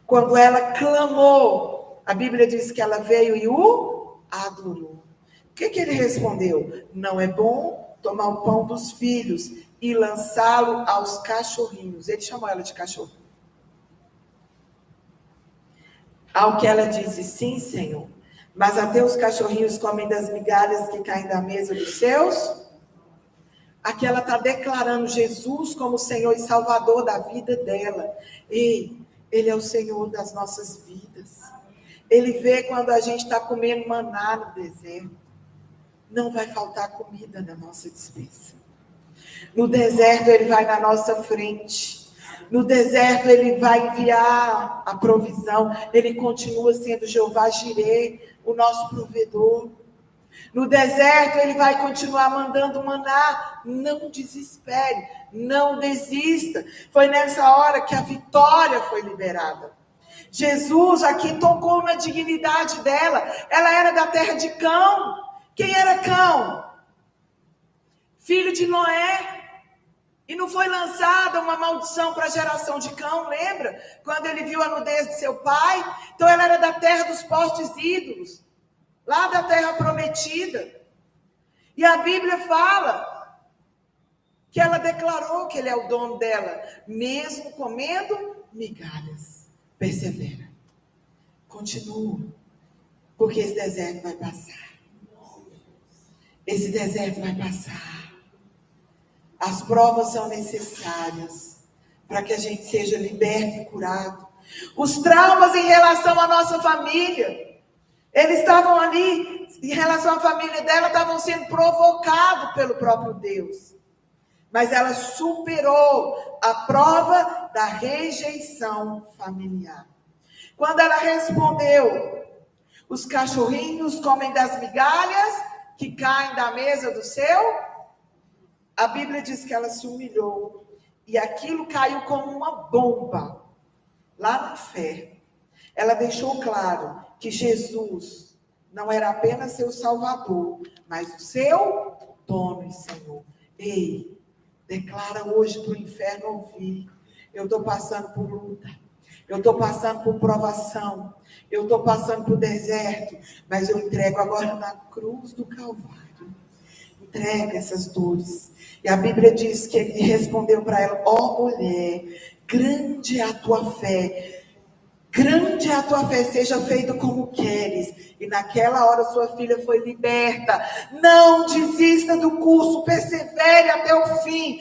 Quando ela clamou, a Bíblia diz que ela veio e o adorou. O que ele respondeu? Não é bom tomar o pão dos filhos e lançá-lo aos cachorrinhos. Ele chamou ela de cachorro. Ao que ela disse: sim, Senhor, mas até os cachorrinhos comem das migalhas que caem da mesa dos seus. Aqui ela está declarando Jesus como Senhor e Salvador da vida dela. Ei, Ele é o Senhor das nossas vidas. Ele vê quando a gente está comendo maná no deserto. Não vai faltar comida na nossa despensa. No deserto Ele vai na nossa frente. No deserto Ele vai enviar a provisão. Ele continua sendo Jeová Jireh, o nosso provedor. No deserto Ele vai continuar mandando maná. Não desespere, não desista. Foi nessa hora que a vitória foi liberada. Jesus aqui tocou na dignidade dela. Ela era da terra de Cão. Quem era Cão? Filho de Noé. E não foi lançada uma maldição para a geração de Cão, lembra? Quando ele viu a nudez de seu pai. Então ela era da terra dos postes ídolos, lá da terra prometida. E a Bíblia fala que ela declarou que Ele é o dono dela, mesmo comendo migalhas. Persevera. Continua. Porque esse deserto vai passar. Esse deserto vai passar. As provas são necessárias para que a gente seja liberto e curado. Os traumas em relação à nossa família, eles estavam ali, em relação à família dela, estavam sendo provocados pelo próprio Deus. Mas ela superou a prova da rejeição familiar. Quando ela respondeu: os cachorrinhos comem das migalhas que caem da mesa do seu. A Bíblia diz que ela se humilhou e aquilo caiu como uma bomba lá no inferno. Ela deixou claro que Jesus não era apenas seu Salvador, mas o seu dono e Senhor. Ei, declara hoje para o inferno ouvir: eu estou passando por luta, eu estou passando por provação, eu estou passando por deserto, mas eu entrego agora na cruz do Calvário. Entrega essas dores. E a Bíblia diz que ele respondeu para ela: ó mulher, grande é a tua fé. Grande é a tua fé, seja feito como queres. E naquela hora sua filha foi liberta. Não desista do curso, persevere até o fim.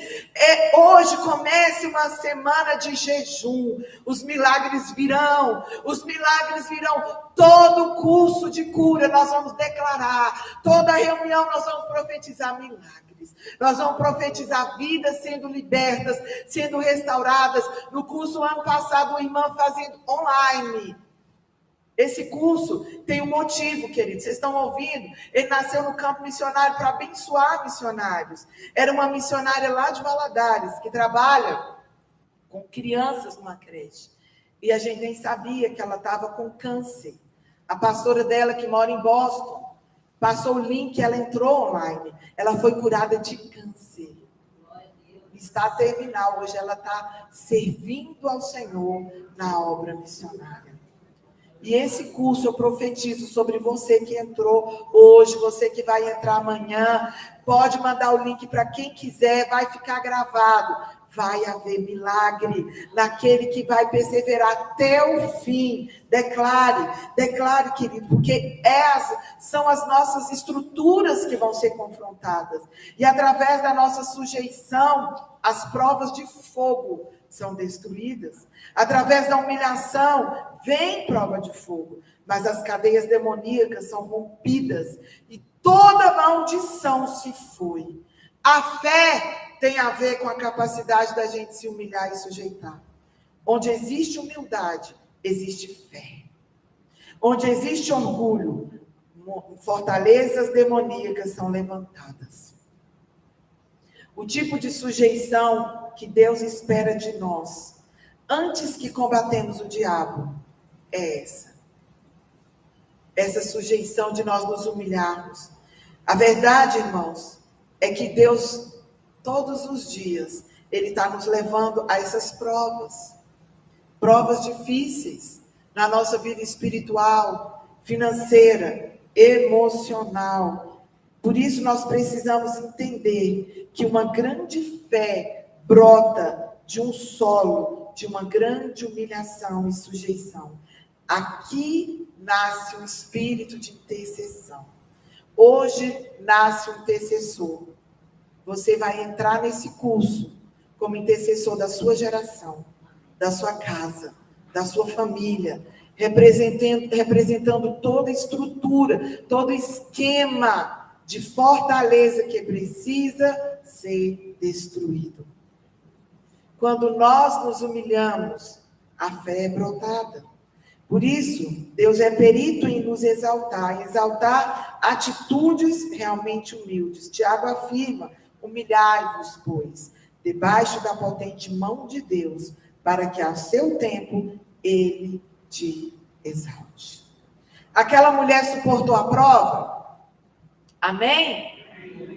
Hoje comece uma semana de jejum. Os milagres virão, os milagres virão. Todo curso de cura nós vamos declarar. Toda reunião nós vamos profetizar milagres. Nós vamos profetizar vidas sendo libertas, sendo restauradas. No curso ano passado, uma irmã fazendo online. Esse curso tem um motivo, queridos. Vocês estão ouvindo? Ele nasceu no campo missionário para abençoar missionários. Era uma missionária lá de Valadares, que trabalha com crianças numa creche. E a gente nem sabia que ela estava com câncer. A pastora dela, que mora em Boston, passou o link, ela entrou online. Ela foi curada de câncer. Está terminal. Hoje ela está servindo ao Senhor na obra missionária. E esse curso eu profetizo sobre você que entrou hoje, você que vai entrar amanhã. Pode mandar o link para quem quiser, vai ficar gravado. Vai haver milagre naquele que vai perseverar até o fim. Declare, querido, porque são as nossas estruturas que vão ser confrontadas. E através da nossa sujeição, as provas de fogo são destruídas. Através da humilhação, vem prova de fogo. Mas as cadeias demoníacas são rompidas e toda maldição se foi. A fé tem a ver com a capacidade da gente se humilhar e sujeitar. Onde existe humildade, existe fé. Onde existe orgulho, fortalezas demoníacas são levantadas. O tipo de sujeição que Deus espera de nós, antes que combatemos o diabo, é essa. Essa sujeição de nós nos humilharmos. A verdade, irmãos, é que Deus, todos os dias, Ele está nos levando a essas provas. Provas difíceis na nossa vida espiritual, financeira, emocional. Por isso nós precisamos entender que uma grande fé brota de um solo, de uma grande humilhação e sujeição. Aqui nasce um espírito de intercessão. Hoje nasce um intercessor. Você vai entrar nesse curso como intercessor da sua geração, da sua casa, da sua família, representando toda a estrutura, todo o esquema de fortaleza que precisa ser destruído. Quando nós nos humilhamos, a fé é brotada. Por isso, Deus é perito em nos exaltar atitudes realmente humildes. Tiago afirma: humilhai-vos, pois, debaixo da potente mão de Deus, para que a seu tempo Ele te exalte. Aquela mulher suportou a prova? Amém?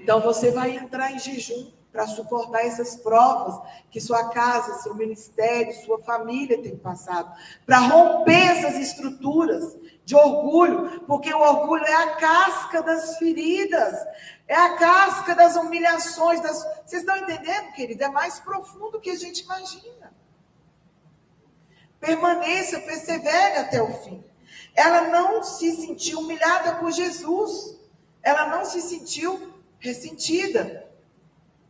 Então você vai entrar em jejum para suportar essas provas que sua casa, seu ministério, sua família tem passado, para romper essas estruturas de orgulho, porque o orgulho é a casca das feridas, é a casca das humilhações. Vocês estão entendendo, querido? É mais profundo do que a gente imagina. Permaneça, persevere até o fim. Ela não se sentiu humilhada por Jesus, ela não se sentiu ressentida.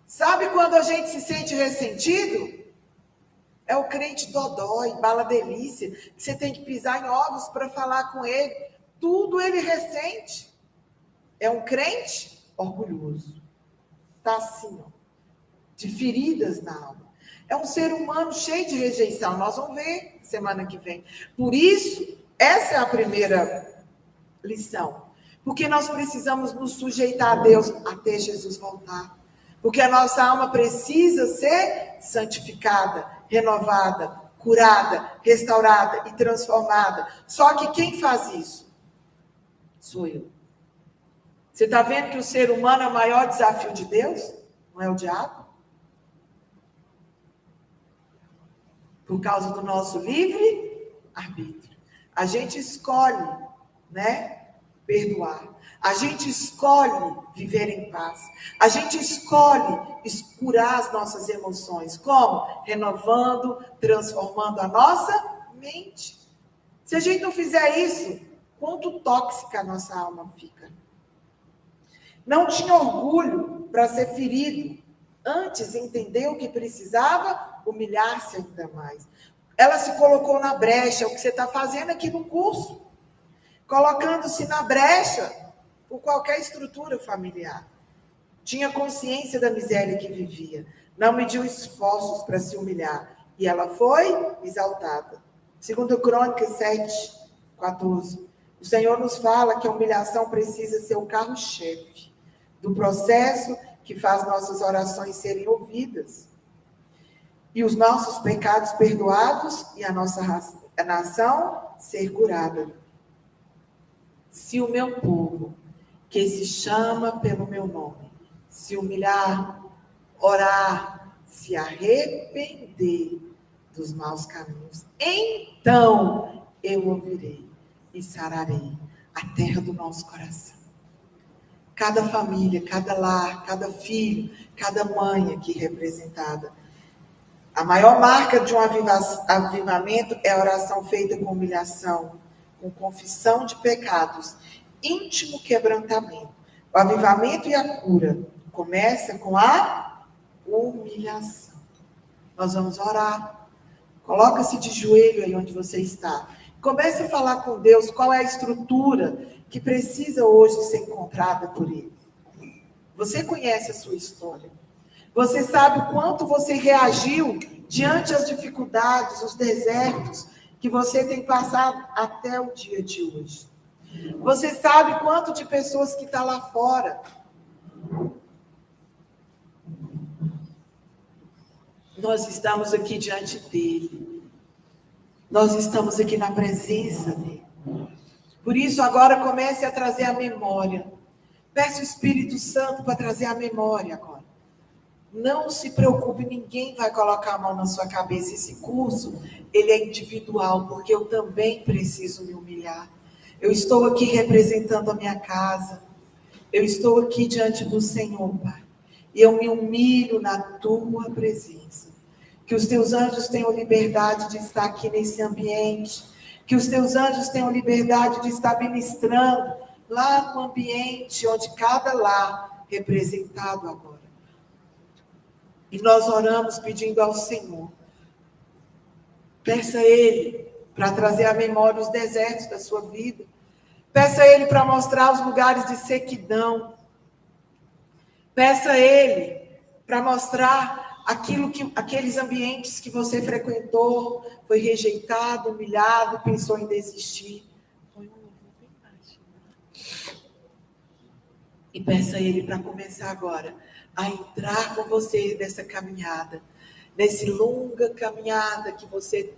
Sabe quando a gente se sente ressentido? É o crente dodói, bala delícia, que você tem que pisar em ovos para falar com ele. Tudo ele ressente. É um crente orgulhoso. Está assim, ó, de feridas na alma. É um ser humano cheio de rejeição. Nós vamos ver semana que vem. Por isso, essa é a primeira lição. Porque nós precisamos nos sujeitar a Deus até Jesus voltar. Porque a nossa alma precisa ser santificada, renovada, curada, restaurada e transformada. Só que quem faz isso? Sou eu. Você está vendo que o ser humano é o maior desafio de Deus? Não é o diabo? Por causa do nosso livre arbítrio. A gente escolhe, né, perdoar. A gente escolhe viver em paz. A gente escolhe curar as nossas emoções. Como? Renovando, transformando a nossa mente. Se a gente não fizer isso, quanto tóxica a nossa alma fica. Não tinha orgulho para ser ferido. Antes entendeu que precisava humilhar-se ainda mais. Ela se colocou na brecha, o que você está fazendo aqui no curso. Colocando-se na brecha por qualquer estrutura familiar. Tinha consciência da miséria que vivia. Não mediu esforços para se humilhar. E ela foi exaltada. 2 Crônicas 7, 14. O Senhor nos fala que a humilhação precisa ser o carro-chefe do processo que faz nossas orações serem ouvidas. E os nossos pecados perdoados e a nossa nação ser curada. Se o meu povo, que se chama pelo meu nome, se humilhar, orar, se arrepender dos maus caminhos, então eu ouvirei e sararei a terra do nosso coração. Cada família, cada lar, cada filho, cada mãe aqui representada. A maior marca de um avivamento é a oração feita com humilhação, com confissão de pecados, íntimo quebrantamento. O avivamento e a cura começa com a humilhação. Nós vamos orar. Coloca-se de joelho aí onde você está. Comece a falar com Deus qual é a estrutura que precisa hoje ser encontrada por Ele. Você conhece a sua história. Você sabe o quanto você reagiu diante das dificuldades, os desertos que você tem passado até o dia de hoje. Você sabe quanto de pessoas que estão lá fora. Nós estamos aqui diante dele. Nós estamos aqui na presença dele. Por isso, agora comece a trazer a memória. Peça o Espírito Santo para trazer a memória agora. Não se preocupe, ninguém vai colocar a mão na sua cabeça. Esse curso, ele é individual, porque eu também preciso me humilhar. Eu estou aqui representando a minha casa. Eu estou aqui diante do Senhor, Pai. E eu me humilho na tua presença. Que os teus anjos tenham liberdade de estar aqui nesse ambiente. Que os teus anjos tenham liberdade de estar ministrando lá no ambiente onde cada lar é representado agora. E nós oramos pedindo ao Senhor. Peça a Ele para trazer à memória os desertos da sua vida. Peça a Ele para mostrar os lugares de sequidão. Peça a Ele para mostrar aqueles ambientes que você frequentou, foi rejeitado, humilhado, pensou em desistir. E peça a Ele para começar agora a entrar com você nessa caminhada, nessa longa caminhada que você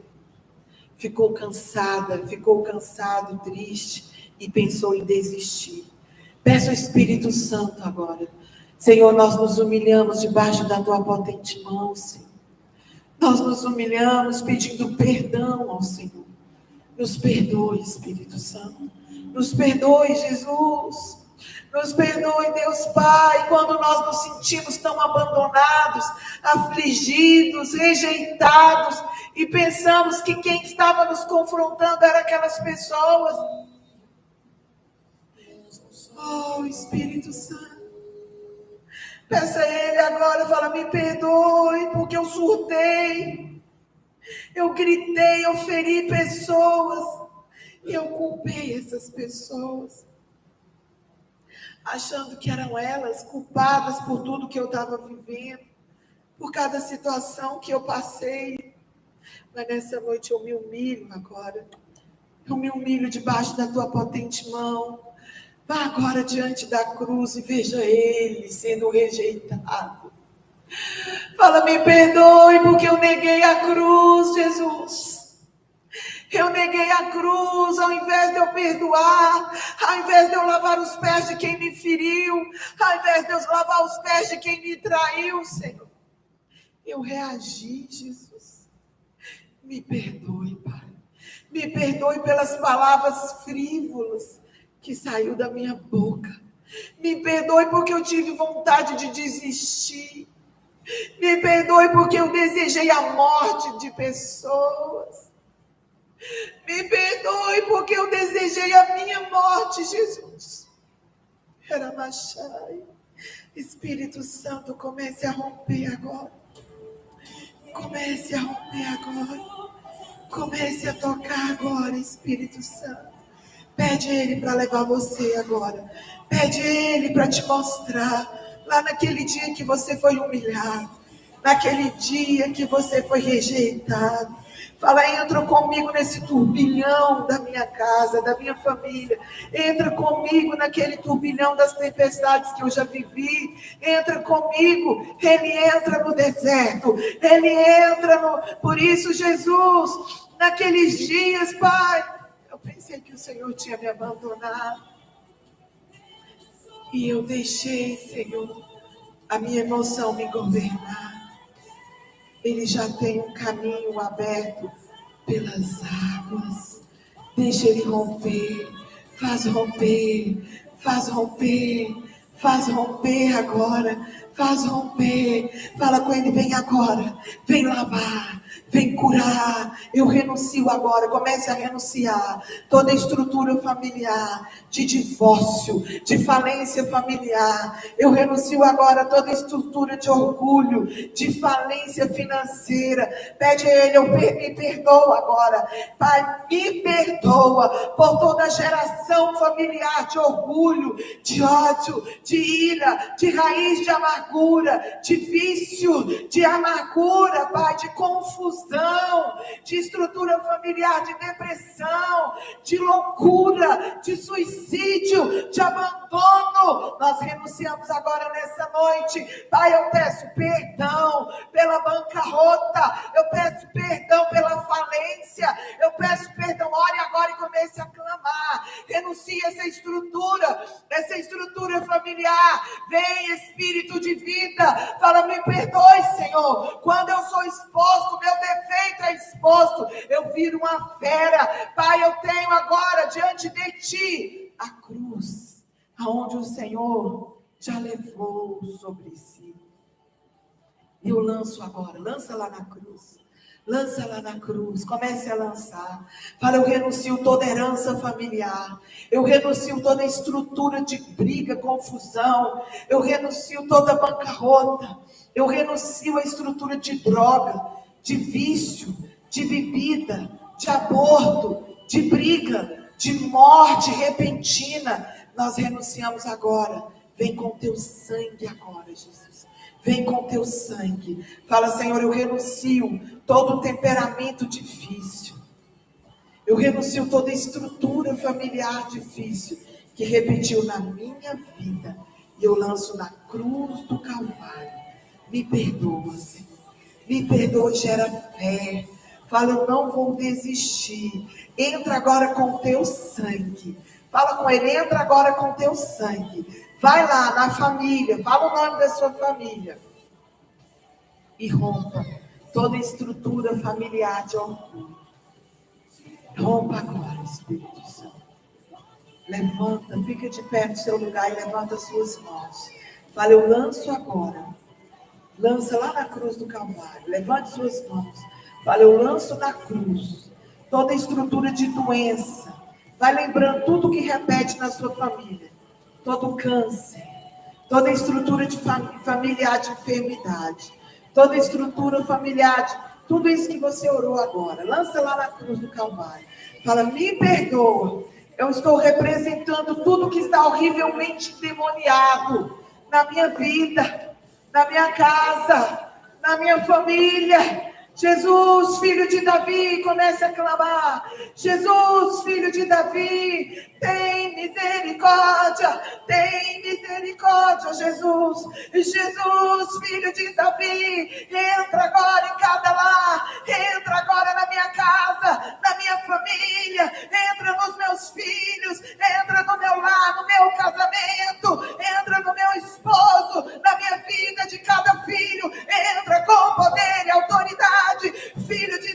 ficou cansada, ficou cansado, triste e pensou em desistir. Peça o Espírito Santo agora. Senhor, nós nos humilhamos debaixo da tua potente mão, Senhor. Nós nos humilhamos pedindo perdão ao Senhor. Nos perdoe, Espírito Santo. Nos perdoe, Jesus. Nos perdoe, Deus Pai, quando nós nos sentimos tão abandonados, afligidos, rejeitados, e pensamos que quem estava nos confrontando eram aquelas pessoas. Oh, Espírito Santo. Peça a Ele agora, fala, me perdoe, porque eu surtei, eu gritei, eu feri pessoas, e eu culpei essas pessoas, achando que eram elas culpadas por tudo que eu estava vivendo, por cada situação que eu passei. Mas nessa noite eu me humilho agora, eu me humilho debaixo da tua potente mão. Vá agora diante da cruz e veja ele sendo rejeitado. Fala, me perdoe porque eu neguei a cruz, Jesus. Eu neguei a cruz, ao invés de eu perdoar, ao invés de eu lavar os pés de quem me feriu, ao invés de eu lavar os pés de quem me traiu, Senhor. Eu reagi, Jesus. Me perdoe, Pai. Me perdoe pelas palavras frívolas que saiu da minha boca. Me perdoe porque eu tive vontade de desistir. Me perdoe porque eu desejei a morte de pessoas. Me perdoe porque eu desejei a minha morte, Jesus. Espírito Santo, comece a romper agora. Comece a romper agora. Comece a tocar agora, Espírito Santo. Pede a Ele para levar você agora. Pede a Ele para te mostrar. Lá naquele dia que você foi humilhado. Naquele dia que você foi rejeitado. Fala, entra comigo nesse turbilhão da minha casa, da minha família. Entra comigo naquele turbilhão das tempestades que eu já vivi. Entra comigo. Ele entra no deserto. Ele entra no... Por isso, Jesus, naqueles dias, Pai, eu pensei que o Senhor tinha me abandonado. E eu deixei, Senhor, a minha emoção me governar. Ele já tem um caminho aberto pelas águas. Deixa ele romper. Faz romper. Faz romper. Faz romper agora. Faz romper. Fala com ele, vem agora. Vem lavar. Vem curar. Eu renuncio agora. Comece a renunciar. Toda estrutura familiar de divórcio, de falência familiar. Eu renuncio agora a toda estrutura de orgulho, de falência financeira. Pede a Ele, me perdoa agora. Pai, me perdoa por toda a geração familiar de orgulho, de ódio, de ira, de raiz de amargura, de vício, de amargura, Pai, de confusão, de estrutura familiar, de depressão, de loucura, de suicídio, de abandono. Nós renunciamos agora nessa noite. Pai, eu peço perdão pela bancarrota, eu peço perdão pela falência, eu peço perdão. Ore agora e comece a clamar. Renuncie essa estrutura familiar. Vem, Espírito de vida, fala, me perdoe, Senhor, quando eu sou exposto, meu defeito é exposto, eu viro uma fera. Pai, eu tenho agora diante de ti a cruz, aonde o Senhor já levou sobre si. Eu lanço agora, lança lá na cruz. Lança lá na cruz, comece a lançar. Fala, eu renuncio toda herança familiar. Eu renuncio toda estrutura de briga, confusão. Eu renuncio toda bancarrota. Eu renuncio a estrutura de droga, de vício, de bebida, de aborto, de briga, de morte repentina. Nós renunciamos agora. Vem com teu sangue agora, Jesus. Vem com teu sangue. Fala, Senhor, eu renuncio todo temperamento difícil. Eu renuncio toda estrutura familiar difícil que repetiu na minha vida. E eu lanço na cruz do Calvário. Me perdoa, Senhor. Me perdoa, gera fé. Fala, eu não vou desistir. Entra agora com teu sangue. Fala com ele, entra agora com teu sangue. Vai lá na família, fala o nome da sua família. E rompa toda estrutura familiar de orgulho. Rompa agora, Espírito Santo. Levanta, fica de pé no seu lugar e levanta as suas mãos. Fala, eu lanço agora. Lança lá na cruz do Calvário. Levante suas mãos. Fala, eu lanço na cruz toda estrutura de doença. Vai lembrando tudo que repete na sua família. Todo câncer, toda estrutura de familiar de enfermidade, toda estrutura familiar, de, tudo isso que você orou agora, lança lá na cruz do Calvário. Fala, me perdoa, eu estou representando tudo que está horrivelmente endemoniado na minha vida, na minha casa, na minha família. Jesus, filho de Davi, comece a clamar. Jesus, filho de Davi, tem misericórdia, Jesus. Jesus, filho de Davi, entra agora em cada lar, entra agora na minha casa, na minha família, entra nos meus filhos, entra no meu lar, no meu casamento, entra no meu esposo, na minha vida de cada filho, entra com poder e autoridade. Filho de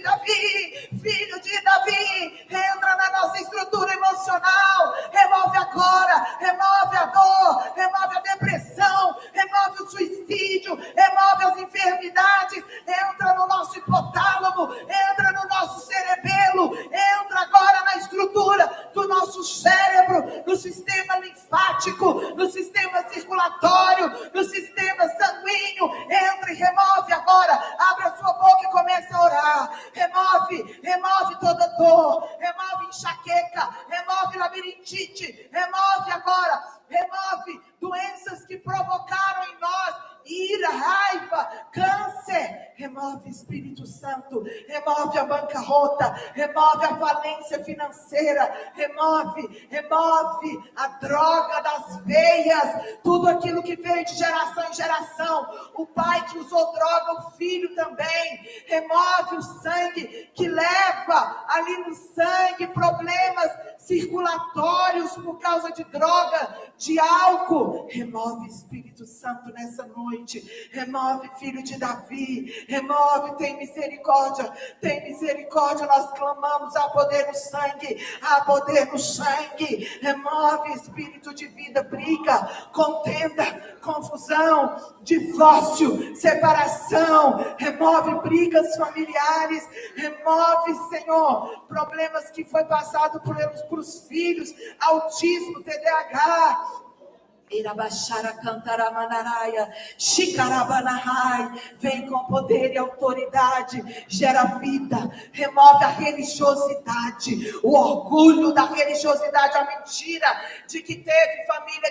Davi, entra na nossa estrutura emocional, remove agora, remove a dor, remove a depressão, remove o suicídio, remove as enfermidades, entra no nosso hipotálamo, entra no nosso cerebelo, entra agora na estrutura do nosso cérebro, no sistema linfático, no sistema circulatório, no sistema sanguíneo, entra e remove agora, abre a sua boca e começa a orar, remove toda dor, remove enxaqueca, remove labirintite, remove agora, remove doenças que provocaram em nós ira, raiva, câncer, remove Espírito Santo, remove a bancarrota, remove a falência financeira, remove a droga das veias, tudo aquilo que veio de geração em geração, o pai que usou droga, o filho também, remove o sangue que leva ali no sangue problemas circulatórios por causa de droga, de álcool, remove Espírito Santo nessa noite, remove filho de Davi, remove, tem misericórdia, nós clamamos, há poder no sangue, remove espírito de vida, briga, contenda, confusão, divórcio, separação, remove brigas familiares, remove, Senhor, problemas que foi passado para os filhos, autismo, TDAH, Irabaxara cantaramanaraia, xicarabanahai, vem com poder e autoridade, gera vida, remove a religiosidade, o orgulho da religiosidade, a mentira de que teve família,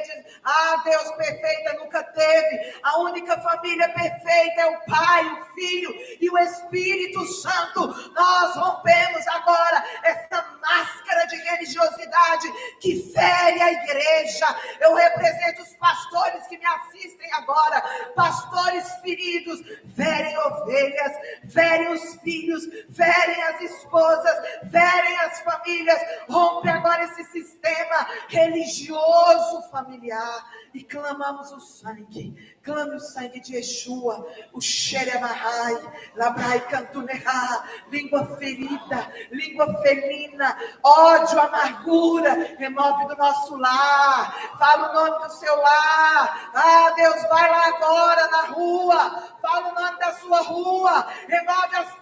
Deus perfeita nunca teve, a única família perfeita é o Pai, o Filho e o Espírito Santo. Nós rompemos agora essa máscara de religiosidade que fere a igreja. Eu represento os pastores que me assistem agora, pastores feridos, ferem ovelhas, ferem os filhos, ferem as esposas, ferem as famílias, rompe agora esse sistema religioso familiar e clamamos o sangue, clame o sangue de Yeshua, o Xeremahai, Labrai Cantunerá, língua ferida, língua felina, ódio, amargura, remove do nosso lar, fala o nome do seu lar, Deus, vai lá agora na rua, fala o nome da sua rua, remove as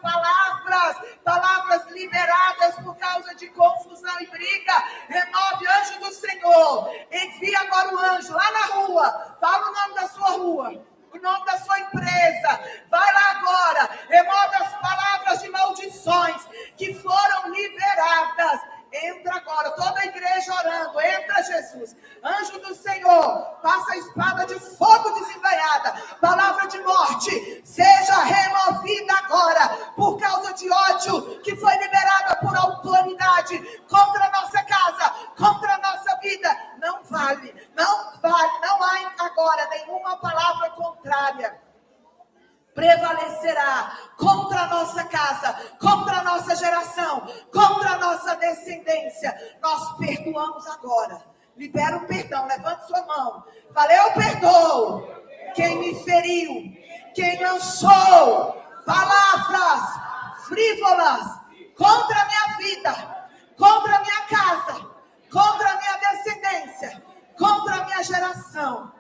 palavras liberadas por causa de confusão e briga, remove, anjo do Senhor, envia agora o anjo lá na rua, fala o nome da sua rua, o nome da sua empresa, vai lá agora, remove as palavras de maldições que foram liberadas, entra agora, toda a igreja orando, entra Jesus, anjo do Senhor, passa a espada de fogo desembainhada, palavra de morte, seja removida agora, por causa de ódio, que foi liberada por autoridade, contra a nossa casa, contra a nossa vida, não vale, não há agora nenhuma palavra contrária, prevalecerá contra a nossa casa, contra a nossa geração, contra a nossa descendência. Nós perdoamos agora. Libera o perdão, levante sua mão. Fale, eu perdoo quem me feriu, quem lançou palavras frívolas contra a minha vida, contra a minha casa, contra a minha descendência, contra a minha geração.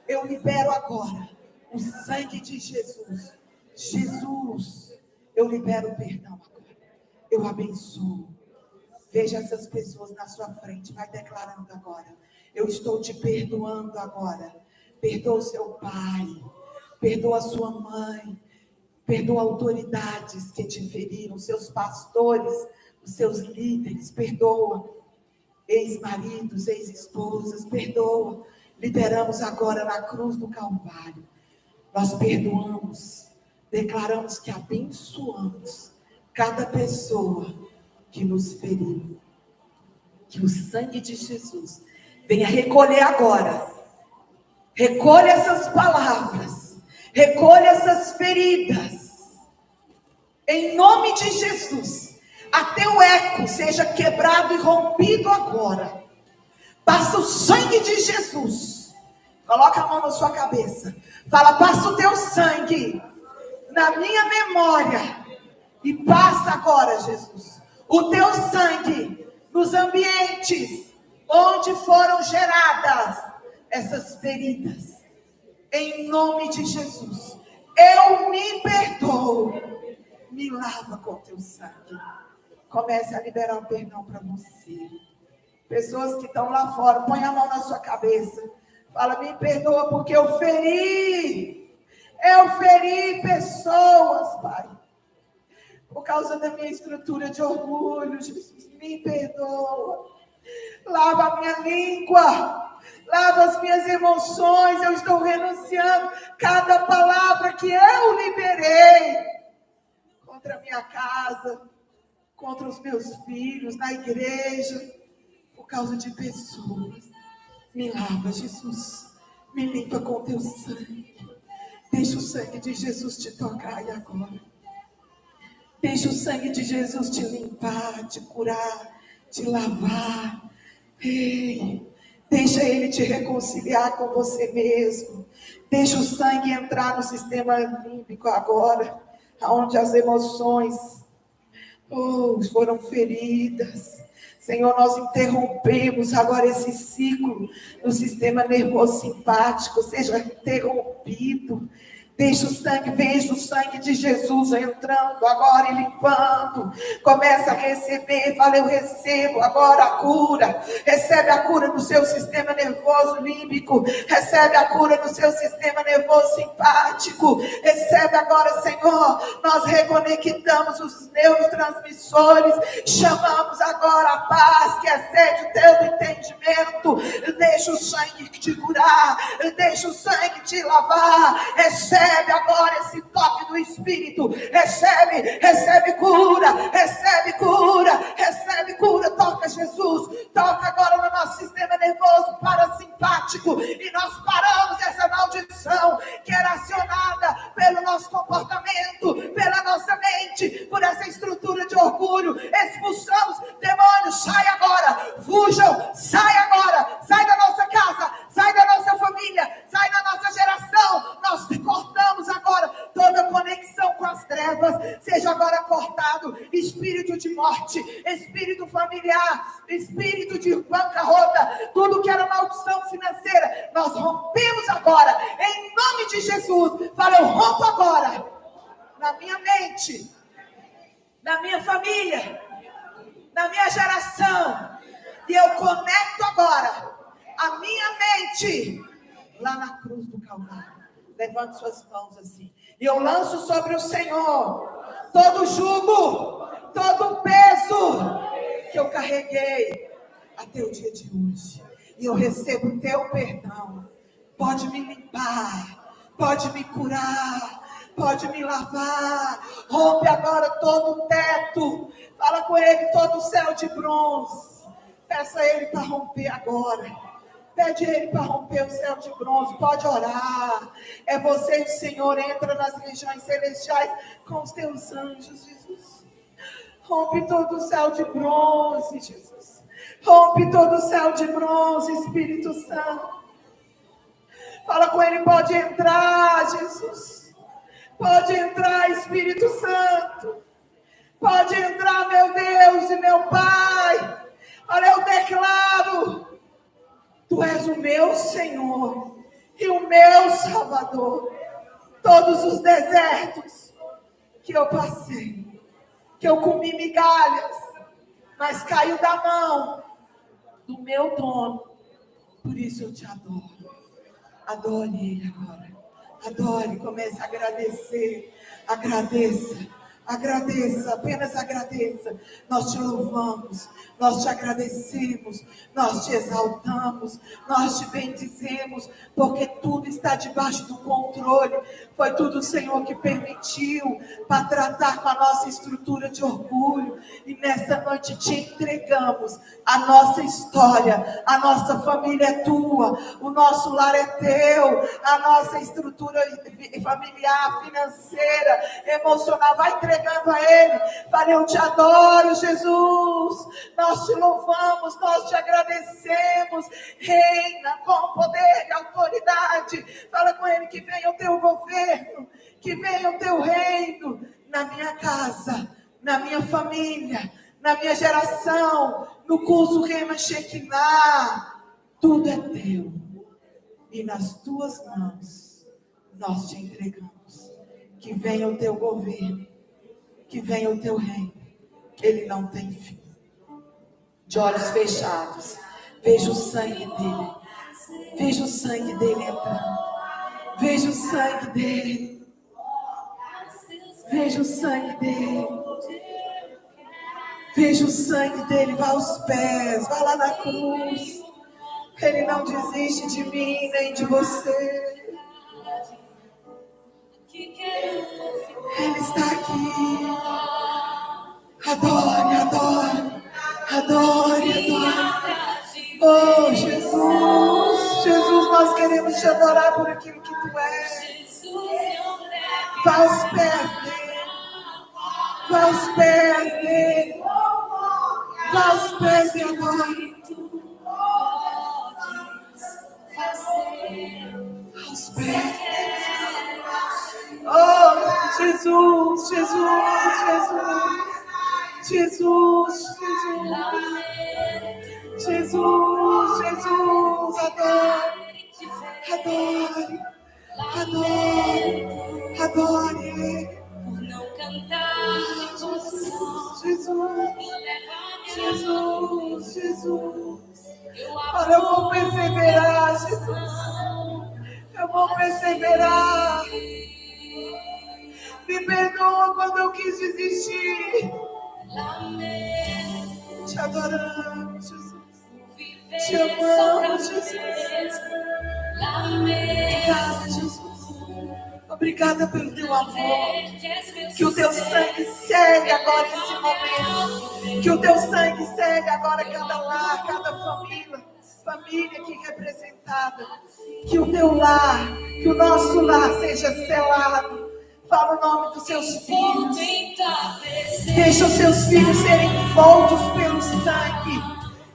Eu libero agora o sangue de Jesus. Jesus, eu libero o perdão agora. Eu abençoo. Veja essas pessoas na sua frente. Vai declarando agora. Eu estou te perdoando agora. Perdoa o seu pai. Perdoa a sua mãe. Perdoa autoridades que te feriram. Seus pastores, os seus líderes. Perdoa. Ex-maridos, ex-esposas. Perdoa. Liberamos agora na cruz do Calvário. Nós perdoamos declaramos que abençoamos cada pessoa que nos feriu. Que o sangue de Jesus venha recolher agora. Recolha essas palavras. Recolha essas feridas. Em nome de Jesus. Até o eco seja quebrado e rompido agora. Passa o sangue de Jesus. Coloca a mão na sua cabeça. Fala, passa o teu sangue na minha memória. E passa agora, Jesus, o teu sangue nos ambientes onde foram geradas essas feridas. Em nome de Jesus, eu me perdoo. Me lava com o teu sangue. Comece a liberar o perdão para você. Pessoas que estão lá fora, põe a mão na sua cabeça. Fala, me perdoa porque eu feri. Eu feri pessoas, Pai. Por causa da minha estrutura de orgulho, Jesus, me perdoa. Lava a minha língua. Lava as minhas emoções. Eu estou renunciando cada palavra que eu liberei contra a minha casa, contra os meus filhos, na igreja, por causa de pessoas. Me lava, Jesus. Me limpa com o teu sangue. Deixa o sangue de Jesus te tocar e agora. Deixa o sangue de Jesus te limpar, te curar, te lavar. Ei, deixa ele te reconciliar com você mesmo. Deixa o sangue entrar no sistema límbico agora, onde as emoções foram feridas. Senhor, nós interrompemos agora esse ciclo no sistema nervoso simpático, seja interrompido. Deixa o sangue, veja o sangue de Jesus entrando agora e limpando. Começa a receber, fala, eu recebo agora a cura. Recebe a cura no seu sistema nervoso límbico. Recebe a cura no seu sistema nervoso simpático. Recebe agora, Senhor, nós reconectamos os neurotransmissores. Chamamos agora a paz que excede o teu entendimento. Deixa o sangue te curar. Deixa o sangue te lavar. Recebe agora esse toque do Espírito. Recebe cura. Recebe cura. Toca, Jesus. Toca agora no nosso sistema nervoso parasimpático. E nós paramos essa maldição que era acionada pelo nosso comportamento, pela nossa mente, por essa estrutura de orgulho. Expulsamos demônios. Sai agora. Fujam. Sai agora. Sai da nossa casa. Sai da nossa família. Sai da nossa geração. Nós cortamos agora toda conexão com as trevas. Seja agora cortado espírito de morte, espírito familiar, espírito de bancarrota, tudo que era maldição financeira. Nós rompemos agora, em nome de Jesus. Fala, eu rompo agora na minha mente, na minha família, na minha geração. E eu conecto agora a minha mente lá na cruz do Calvário. Levante suas mãos assim. E eu lanço sobre o Senhor todo jugo, todo peso que eu carreguei até o dia de hoje. E eu recebo o teu perdão. Pode me limpar, pode me curar, pode me lavar. Rompe agora todo o teto. Fala com ele, todo o céu de bronze. Peça a ele para romper agora. Pede a ele para romper o céu de bronze. Pode orar. É você, o Senhor, entra nas regiões celestiais com os teus anjos, Jesus. Rompe todo o céu de bronze, Jesus. Rompe todo o céu de bronze, Espírito Santo. Fala com ele, pode entrar, Jesus. Pode entrar, Espírito Santo. Pode entrar, meu Deus e meu Pai. Olha, eu declaro. Tu és o meu Senhor e o meu Salvador. Todos os desertos que eu passei, que eu comi migalhas, mas caiu da mão do meu dono. Por isso eu te adoro. Adore ele agora. Adore, comece a agradecer. Agradeça. Agradeça, apenas agradeça. Nós te louvamos, nós te agradecemos, nós te exaltamos, nós te bendizemos, porque tudo está debaixo do controle. Foi tudo o Senhor que permitiu para tratar com a nossa estrutura de orgulho. E nessa noite te entregamos a nossa história, a nossa família é tua, o nosso lar é teu, a nossa estrutura familiar, financeira, emocional, vai entregando a Ele. Fale, eu te adoro, Jesus, nós te louvamos, nós te agradecemos. Reina com poder e autoridade. Fala com Ele que venha o teu governo, que venha o teu reino na minha casa, na minha família, na minha geração, no curso Rema Shekinah. Tudo é teu e nas tuas mãos nós te entregamos. Que venha o teu governo, que venha o teu reino. Ele não tem fim. De olhos fechados, veja o sangue dele, veja o sangue dele entrando, veja o sangue dele, veja o sangue dele, veja o sangue dele. Vá aos pés, vá lá na cruz. Ele não desiste de mim nem de você. Ele está aqui. Adore, adore, adore, adore. Oh, Jesus, Jesus, nós queremos te adorar por aquilo que tu és. Vá aos pés dele. Vá aos pés dele. Vá aos pés e adore. Aos pés. Oh, Jesus, Jesus, Jesus, Jesus, Jesus, Jesus, Jesus, adore, adore, adore, adore. Por não cantar de coração, Jesus, Jesus, Jesus. Olha, eu vou perseverar, Jesus. Eu vou perseverar. Me perdoa quando eu quis desistir. Te adoramos, Jesus. Te amamos, Jesus. Obrigada, Jesus. Obrigada pelo teu amor. Que o teu sangue segue agora esse momento. Que o teu sangue segue agora cada lar, cada família aqui representada. Que o teu lar, que o nosso lar seja selado. Fala o nome dos seus filhos. Deixa os seus filhos serem envoltos pelo sangue.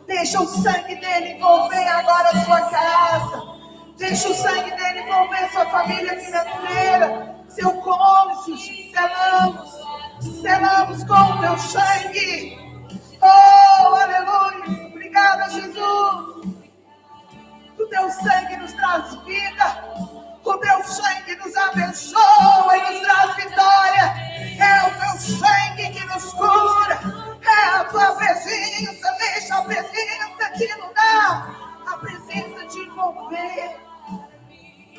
Deixa o sangue dele envolver agora a sua casa. Deixa o sangue dele envolver sua família financeira, seu cônjuge. Selamos com o teu sangue. Oh, aleluia. Obrigada, Jesus. O teu sangue nos traz vida. O teu sangue nos abençoa e nos traz vitória. É o teu sangue que nos cura. É a tua presença. Deixa a presença te inundar. A presença te envolver.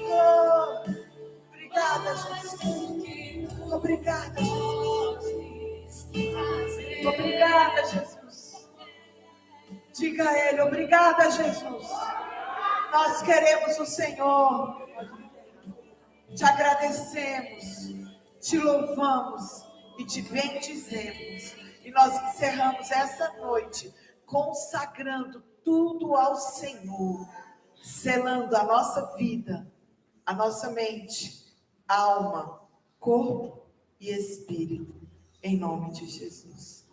Oh, obrigada, Jesus. Obrigada, Jesus. Obrigada, Jesus. Diga a Ele, obrigada, Jesus. Nós queremos o Senhor. Te agradecemos, te louvamos e te bendizemos. E nós encerramos essa noite consagrando tudo ao Senhor, selando a nossa vida, a nossa mente, alma, corpo e espírito, em nome de Jesus.